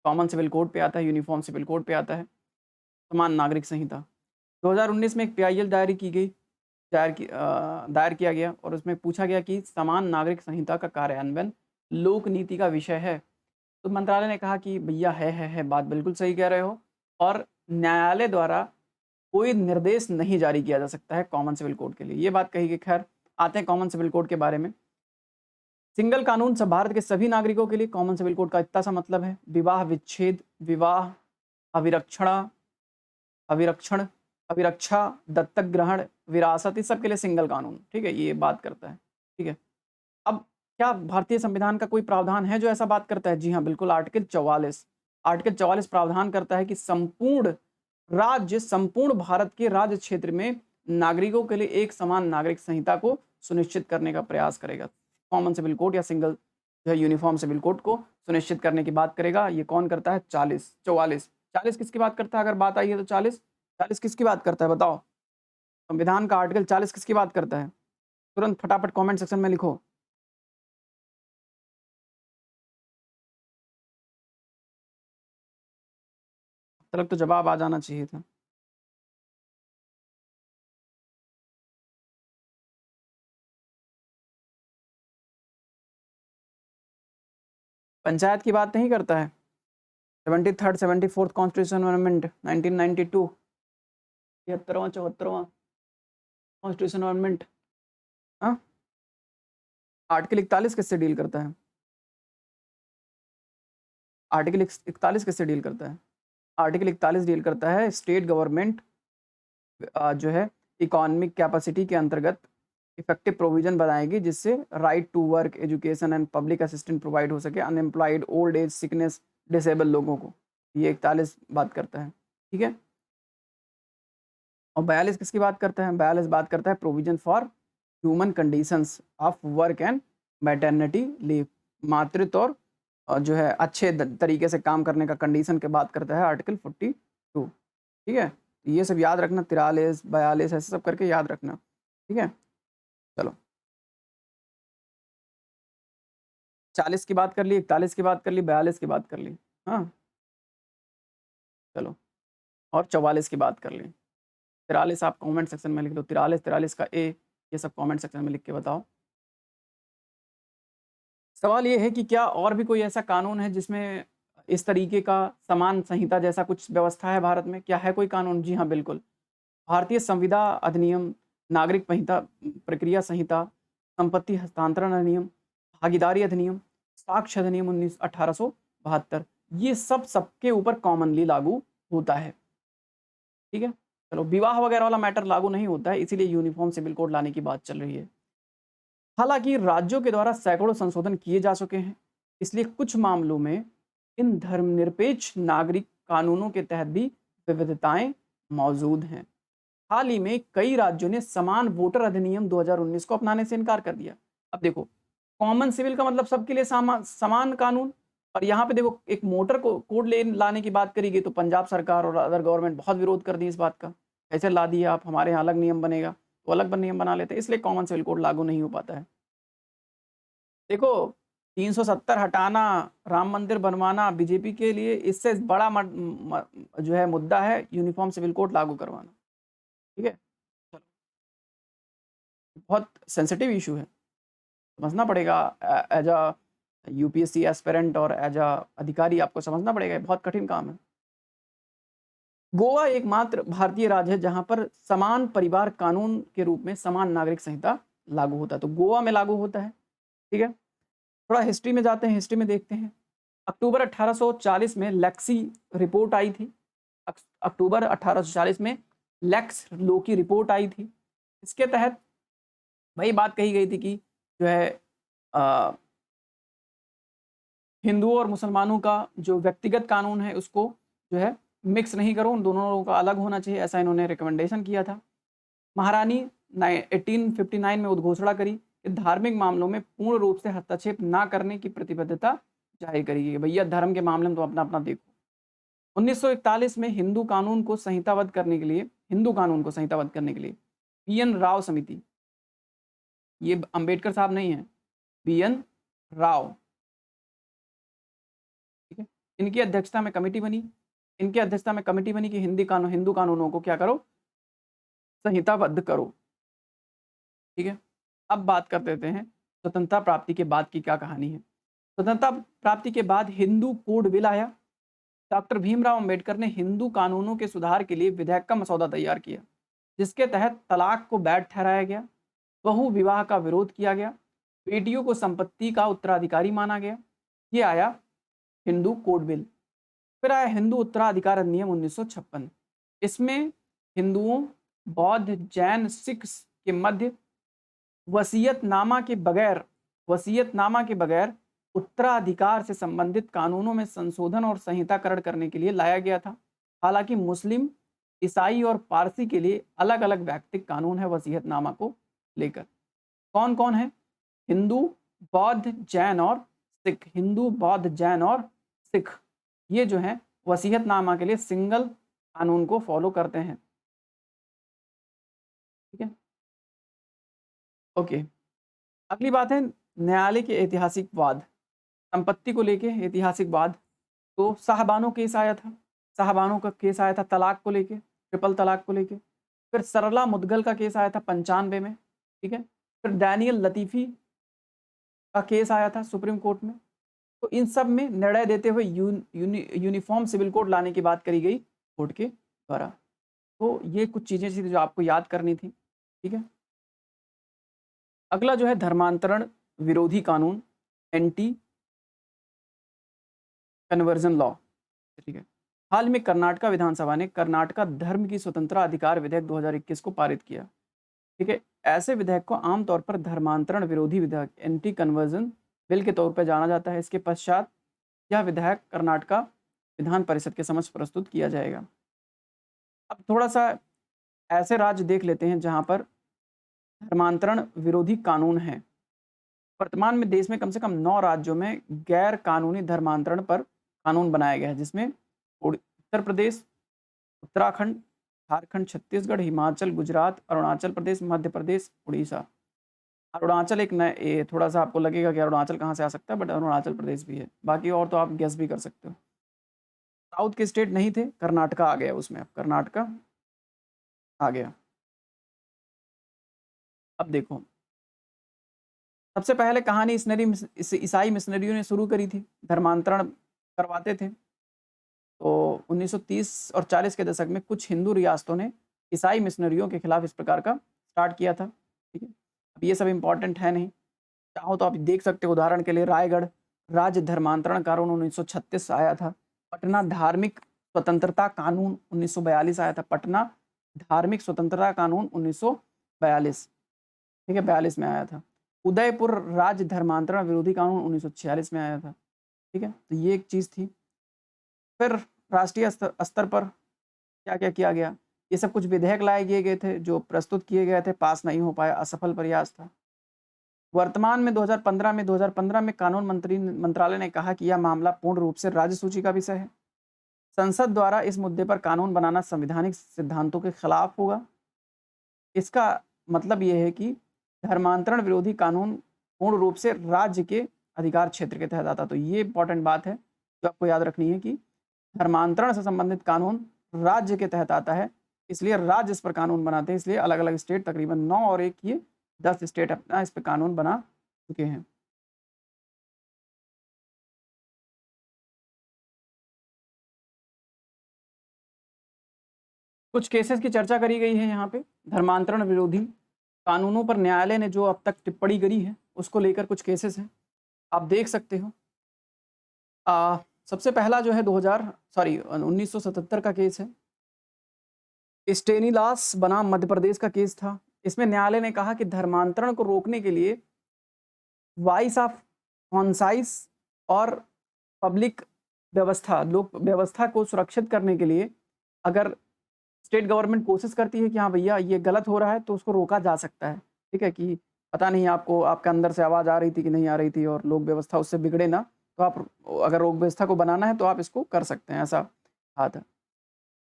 कॉमन सिविल कोड पे आता है, यूनिफॉर्म सिविल कोड पे आता है, समान नागरिक संहिता। 2019 में एक PIL दायर किया गया और उसमें पूछा गया कि समान नागरिक संहिता का कार्यान्वयन लोक नीति का विषय है। तो मंत्रालय ने कहा कि भैया है, बात बिल्कुल सही कह रहे हो, और न्यायालय द्वारा कोई निर्देश नहीं जारी किया जा सकता है कॉमन सिविल कोड के लिए, ये बात कही गई। खैर आते हैं कॉमन सिविल कोड के बारे में। सिंगल कानून सब भारत के सभी नागरिकों के लिए। कॉमन सिविल कोड का इतना सा मतलब है, विवाह विच्छेद, विवाह अविरक्षा, दत्तक ग्रहण, विरासत, इस सब के लिए सिंगल कानून, ठीक है, ये बात करता है, ठीक है। अब क्या भारतीय संविधान का कोई प्रावधान है जो ऐसा बात करता है? जी हाँ, बिल्कुल, आर्टिकल 44 प्रावधान करता है कि संपूर्ण भारत के राज्य क्षेत्र में नागरिकों के लिए एक समान नागरिक संहिता को सुनिश्चित करने का प्रयास करेगा। कॉमन सिविल कोड या सिंगल जो है यूनिफॉर्म सिविल कोड को सुनिश्चित करने की बात करेगा। ये कौन करता है? 44 किसकी बात करता है? अगर बात आई है तो 40 किसकी बात करता है बताओ? संविधान का आर्टिकल 40 किसकी बात करता है? तुरंत फटाफट कमेंट सेक्शन में लिखो। तब तो जवाब आ जाना चाहिए था। पंचायत की बात नहीं करता है? 73rd 74th कॉन्स्टिट्यूशन अमेंडमेंट 1992, 73वां 74वां कॉन्स्टिट्यूशन अमेंडमेंट। हाँ, आर्टिकल 41 किससे डील करता है? आर्टिकल 41 किससे डील करता है? आर्टिकल 41 डील करता है स्टेट गवर्नमेंट जो है इकोनॉमिक कैपेसिटी के अंतर्गत इफेक्टिव प्रोविजन बनाएगी जिससे right to work, education and public assistant provide हो सके unemployed, old age, sickness, disable लोगों को। ये 41 बात करता है, ठीक है। और 42 किसकी बात करता है? 42 बात करता है provision for human conditions of work and maternity leave, मातृत्व और जो है अच्छे तरीके से काम करने का कंडीशन के बात करता है आर्टिकल 42, ठीक है। ये सब याद रखना, 43 42 ऐसे सब करके याद रखना, ठीक है। चलो 40 की बात कर ली, 41 की बात कर ली, 42 की बात कर ली, हाँ चलो, और 44 की बात कर ली। 43 आप कमेंट सेक्शन में लिख दो, 43 का ए, ये सब कमेंट सेक्शन में लिख के बताओ। सवाल ये है कि क्या और भी कोई ऐसा कानून है जिसमें इस तरीके का समान संहिता जैसा कुछ व्यवस्था है भारत में? क्या है कोई कानून? जी हाँ, बिल्कुल, भारतीय संविदा अधिनियम, नागरिक प्रक्रिया संहिता, संपत्ति हस्तांतरण अधिनियम, भागीदारी अधिनियम, साक्ष्य अधिनियम 1872, ये सबके ऊपर कॉमनली लागू होता है, ठीक है। चलो, विवाह वगैरह वाला मैटर लागू नहीं होता है, इसीलिए यूनिफॉर्म सिविल कोड लाने की बात चल रही है। हालांकि राज्यों के द्वारा सैकड़ों संशोधन किए जा चुके हैं, इसलिए कुछ मामलों में इन धर्मनिरपेक्ष नागरिक कानूनों के तहत भी विविधताएं मौजूद हैं। हाल ही में कई राज्यों ने समान वोटर अधिनियम 2019 को अपनाने से इनकार कर दिया। अब देखो, कॉमन सिविल का मतलब सबके लिए समान कानून, और यहाँ पे देखो एक मोटर को कोड ले लाने की बात करी गई तो पंजाब सरकार और अदर गवर्नमेंट बहुत विरोध कर दी इस बात का, कैसे ला दिया आप, हमारे यहाँ अलग नियम बनेगा, तो अलग नियम बना लेते हैं, इसलिए कॉमन सिविल कोड लागू नहीं हो पाता है। देखो 370 हटाना, राम मंदिर बनवाना बीजेपी के लिए इससे बड़ा जो है मुद्दा है यूनिफॉर्म सिविल कोड लागू करवाना, ठीक है। बहुत सेंसिटिव इशू है, समझना पड़ेगा एज अ यूपीएससी एस्पिरेंट और एज अ अधिकारी, आपको समझना पड़ेगा, बहुत कठिन काम है। गोवा एकमात्र भारतीय राज्य है जहां पर समान परिवार कानून के रूप में समान नागरिक संहिता लागू होता है, तो गोवा में लागू होता है, ठीक है। थोड़ा हिस्ट्री में जाते हैं, हिस्ट्री में देखते हैं। अक्टूबर 1840 में लेक्सी रिपोर्ट आई थी, अक्टूबर 1840 में लेक्स लो की रिपोर्ट आई थी। इसके तहत वही बात कही गई थी कि जो है हिंदुओं और मुसलमानों का जो व्यक्तिगत कानून है उसको जो है मिक्स नहीं करो, उन दोनों लोगों का अलग होना चाहिए, ऐसा इन्होंने रिकमेंडेशन किया था। महारानी 1859 में उद्घोषणा करी कि धार्मिक मामलों में पूर्ण रूप से हस्तक्षेप ना करने की प्रतिबद्धता जाहिर करी। भैया धर्म के मामले में तो अपना अपना देखो। 1941 में हिंदू कानून को संहिताबद्ध करने के लिए हिंदू कानून को संहिताबद्ध करने के लिए। बी.एन. राव समिति, ये अंबेडकर साहब नहीं है, बी.एन. राव, ठीक है। इनकी अध्यक्षता में कमेटी बनी, इनकी अध्यक्षता में कमेटी बनी कि हिंदू कानूनों को क्या करो, संहिताबद्ध करो, ठीक है। अब बात कर लेते हैं स्वतंत्रता प्राप्ति के बाद की क्या कहानी है। स्वतंत्रता प्राप्ति के बाद हिंदू कोड बिल आया। डॉक्टर भीमराव अंबेडकर ने हिंदू कानूनों के सुधार के लिए विधेयक का मसौदा तैयार किया, जिसके तहत तलाक को वैध ठहराया गया, बहु विवाह का विरोध किया गया, बेटियों को संपत्ति का उत्तराधिकारी माना गया। ये आया हिंदू कोड बिल। फिर आया हिंदू उत्तराधिकार अधिनियम 1956। इसमें हिंदुओं, बौद्ध, जैन, सिख के मध्य वसीयतनामा के बगैर उत्तराधिकार से संबंधित कानूनों में संशोधन और संहिताकरण करने के लिए लाया गया था। हालांकि मुस्लिम, ईसाई और पारसी के लिए अलग अलग वैयक्तिक कानून है वसीयतनामा को लेकर। कौन कौन है? हिंदू, बौद्ध, जैन और सिख। हिंदू, बौद्ध, जैन और सिख, ये जो है वसीयतनामा के लिए सिंगल कानून को फॉलो करते हैं, ठीक है। ओके, अगली बात है न्यायालय के ऐतिहासिक वाद, संपत्ति को लेके ऐतिहासिक वाद। तो साहबानो केस आया था, साहबानो का केस आया था तलाक को लेके, ट्रिपल तलाक को लेके। फिर सरला मुदगल का केस आया था 95 में, ठीक है। फिर डैनियल लतीफ़ी का केस आया था सुप्रीम कोर्ट में। तो इन सब में निर्णय देते हुए यूनिफॉर्म सिविल कोड लाने की बात करी गई कोर्ट के द्वारा। तो ये कुछ चीज़ें थी जो आपको याद करनी थी, ठीक है। अगला जो है धर्मांतरण विरोधी कानून, एंटी कन्वर्जन लॉ, ठीक है। हाल में कर्नाटका विधानसभा ने कर्नाटका धर्म की स्वतंत्रता अधिकार विधेयक 2021 को पारित किया, ठीक है। ऐसे विधेयक को आमतौर पर धर्मांतरण विरोधी विधेयक, एंटी कन्वर्जन बिल के तौर पर जाना जाता है। इसके पश्चात यह विधेयक कर्नाटका विधान परिषद के समक्ष प्रस्तुत किया जाएगा। अब थोड़ा सा ऐसे राज्य देख लेते हैं जहां पर धर्मांतरण विरोधी कानून है। वर्तमान में देश में कम से कम 9 राज्यों में गैर कानूनी धर्मांतरण पर कानून बनाया गया है, जिसमें उत्तर प्रदेश, उत्तराखंड, झारखंड, छत्तीसगढ़, हिमाचल, गुजरात, अरुणाचल प्रदेश, मध्य प्रदेश, उड़ीसा। अरुणाचल एक नए, थोड़ा सा आपको लगेगा कि अरुणाचल कहाँ से आ सकता है, बट अरुणाचल प्रदेश भी है। बाकी और तो आप गेस भी कर सकते हो। साउथ के स्टेट नहीं थे, कर्नाटका आ गया उसमें, अब कर्नाटका आ गया। अब देखो, सबसे पहले कहानी ईसाई मिशनरियों ने शुरू करी थी, धर्मांतरण करवाते थे। तो 1930 और 40 के दशक में कुछ हिंदू रियासतों ने ईसाई मिशनरियों के खिलाफ इस प्रकार का स्टार्ट किया था, ठीक है। अब ये सब इम्पॉर्टेंट है नहीं, चाहो तो आप देख सकते हो। उदाहरण के लिए रायगढ़ राज्य धर्मांतरण कानून 1936 आया था। पटना धार्मिक स्वतंत्रता कानून 1942 आया था। पटना धार्मिक स्वतंत्रता कानून 1942, ठीक है, 42 में आया था। उदयपुर राज्य धर्मांतरण विरोधी कानून 1946 में आया था, ठीक है। तो ये एक चीज़ थी। फिर राष्ट्रीय स्तर पर क्या क्या किया गया, ये सब कुछ विधेयक लाए गए थे जो प्रस्तुत किए गए थे, पास नहीं हो पाया, असफल प्रयास था। वर्तमान में 2015 में कानून मंत्रालय ने कहा कि यह मामला पूर्ण रूप से राज्य सूची का विषय है। संसद द्वारा इस मुद्दे पर कानून बनाना संवैधानिक सिद्धांतों के खिलाफ होगा। इसका मतलब यह है कि धर्मांतरण विरोधी कानून पूर्ण रूप से राज्य के अधिकार क्षेत्र के तहत आता। तो ये इंपॉर्टेंट बात है जो आपको याद रखनी है कि धर्मांतरण से संबंधित कानून राज्य के तहत आता है, इसलिए राज्य इस पर कानून बनाते हैं। इसलिए अलग अलग स्टेट, तकरीबन 9 और 1 ये 10 स्टेट अपना इस पर कानून बना चुके हैं। कुछ केसेस की चर्चा करी गई है यहाँ पे। धर्मांतरण विरोधी कानूनों पर न्यायालय ने जो अब तक टिप्पणी करी है उसको लेकर कुछ केसेस हैं, आप देख सकते हो। सबसे पहला जो है 1977 का केस है। स्टेनीलास बनाम मध्य प्रदेश का केस था। इसमें न्यायालय ने कहा कि धर्मांतरण को रोकने के लिए वाइस ऑफ कॉन्साइस और पब्लिक व्यवस्था, लोक व्यवस्था को सुरक्षित करने के लिए अगर स्टेट गवर्नमेंट कोशिश करती है कि हाँ भैया ये गलत हो रहा है, तो उसको रोका जा सकता है, ठीक है। कि पता नहीं आपको, आपके अंदर से आवाज़ आ रही थी कि नहीं आ रही थी और लोक व्यवस्था उससे बिगड़े ना, तो आप अगर लोक व्यवस्था को बनाना है तो आप इसको कर सकते हैं, ऐसा था।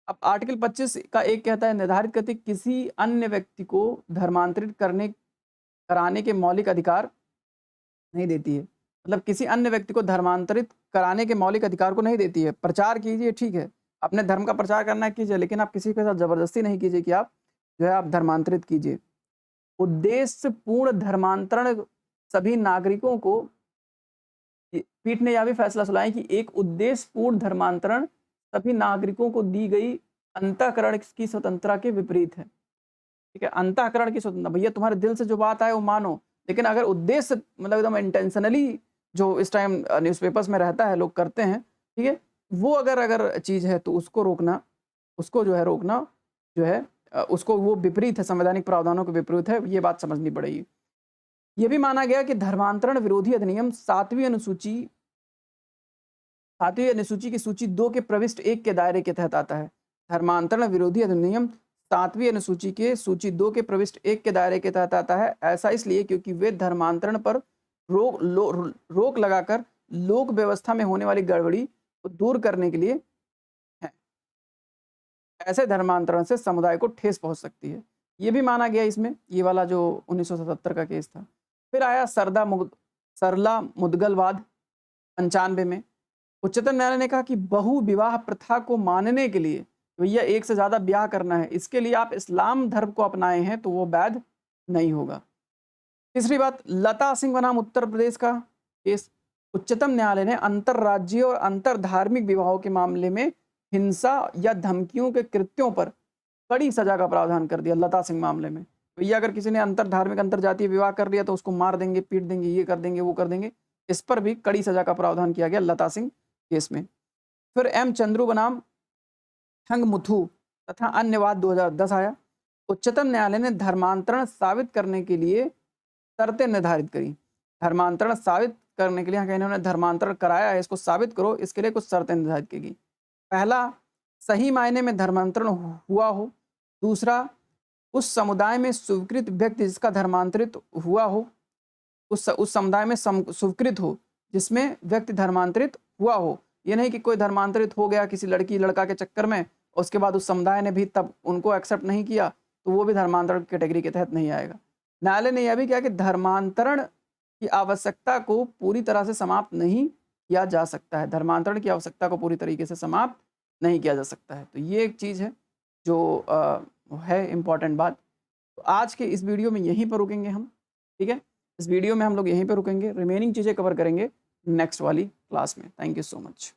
अब आर्टिकल 25 का एक कहता है निर्धारित करती किसी अन्य व्यक्ति को धर्मांतरित कराने के मौलिक अधिकार नहीं देती है। मतलब किसी अन्य व्यक्ति को धर्मांतरित कराने के मौलिक अधिकार को नहीं देती है। प्रचार कीजिए, ठीक है, अपने धर्म का प्रचार करना कीजिए, लेकिन आप किसी के साथ जबरदस्ती नहीं कीजिए कि आप जो है आप धर्मांतरित कीजिए। उद्देश्य पूर्ण धर्मांतरण सभी नागरिकों को, पीठ ने यह भी फैसला सुनाया कि एक उद्देश्य पूर्ण धर्मांतरण सभी नागरिकों को दी गई अंतःकरण की स्वतंत्रता के विपरीत है। ठीक है, अंतःकरण की स्वतंत्रता, भैया तुम्हारे दिल से जो बात आए वो मानो, लेकिन अगर उद्देश्य मतलब एकदम इंटेंशनली जो इस टाइम न्यूज़पेपर्स में रहता है लोग करते हैं, ठीक है, वो अगर चीज़ है तो उसको रोकना, उसको जो है रोकना जो है उसको वो विपरीत है, संवैधानिक प्रावधानों के विपरीत है, ये बात समझनी पड़ेगी। ये भी माना गया कि धर्मांतरण विरोधी अधिनियम 7वीं अनुसूची की सूची 2 के प्रविष्ट 1 के दायरे के तहत आता है। धर्मांतरण विरोधी अधिनियम 7वीं अनुसूची के सूची 2 के प्रविष्ट 1 के दायरे के तहत आता है। ऐसा इसलिए क्योंकि वे धर्मांतरण पर रोक लगाकर लोक व्यवस्था में होने वाली गड़बड़ी को दूर करने के लिए है। ऐसे धर्मांतरण से समुदाय को ठेस पहुंच सकती है। ये भी माना गया इसमें, ये वाला जो 1977 का केस था। फिर आया सरला मुदगलवाद 95 में। उच्चतम न्यायालय ने कहा कि बहु विवाह प्रथा को मानने के लिए भैया एक से ज्यादा ब्याह करना है, इसके लिए आप इस्लाम धर्म को अपनाए हैं तो वो वैध नहीं होगा। तीसरी बात, लता सिंह बनाम उत्तर प्रदेश का केस। उच्चतम न्यायालय ने अंतरराज्यीय और अंतर धार्मिक विवाहों के मामले में हिंसा या धमकियों के कृत्यों पर कड़ी सजा का प्रावधान कर दिया। लता सिंह मामले में भैया अगर किसी ने अंतर धार्मिक अंतर जातीय विवाह कर लिया तो उसको मार देंगे, पीट देंगे, ये कर देंगे, वो कर देंगे। इस पर भी कड़ी सजा का प्रावधान किया गया लता सिंह केस में। फिर एम चंद्रू बनाम हंगमुथु तथा अन्य वाद 2010 आया। उच्चतम न्यायालय ने धर्मांतरण साबित करने के लिए शर्तें निर्धारित करी। धर्मांतरण साबित करने के लिए इन्होंने धर्मांतरण कराया है, इसको साबित करो, इसके लिए कुछ शर्तें निर्धारित की गई। पहला, सही मायने में धर्मांतरण हुआ हो। दूसरा, उस समुदाय में स्वीकृत व्यक्ति जिसका धर्मांतरित हुआ हो, उस समुदाय में स्वीकृत हो जिसमें व्यक्ति धर्मांतरित हुआ हो। ये नहीं कि कोई धर्मांतरित हो गया किसी लड़की लड़का के चक्कर में, उसके बाद उस समुदाय ने भी तब उनको एक्सेप्ट नहीं किया तो वो भी धर्मांतरण कैटेगरी के तहत नहीं आएगा। न्यायालय ने यह भी किया कि धर्मांतरण की आवश्यकता को पूरी तरह से समाप्त नहीं किया जा सकता है। धर्मांतरण की आवश्यकता को पूरी तरीके से समाप्त नहीं किया जा सकता है। तो ये एक चीज़ है जो है इम्पॉर्टेंट बात। तो आज के इस वीडियो में यहीं पर रुकेंगे हम, ठीक है, इस वीडियो में हम लोग यहीं पर रुकेंगे, रिमेनिंग चीज़ें कवर करेंगे नेक्स्ट वाली क्लास में। Thank you so much.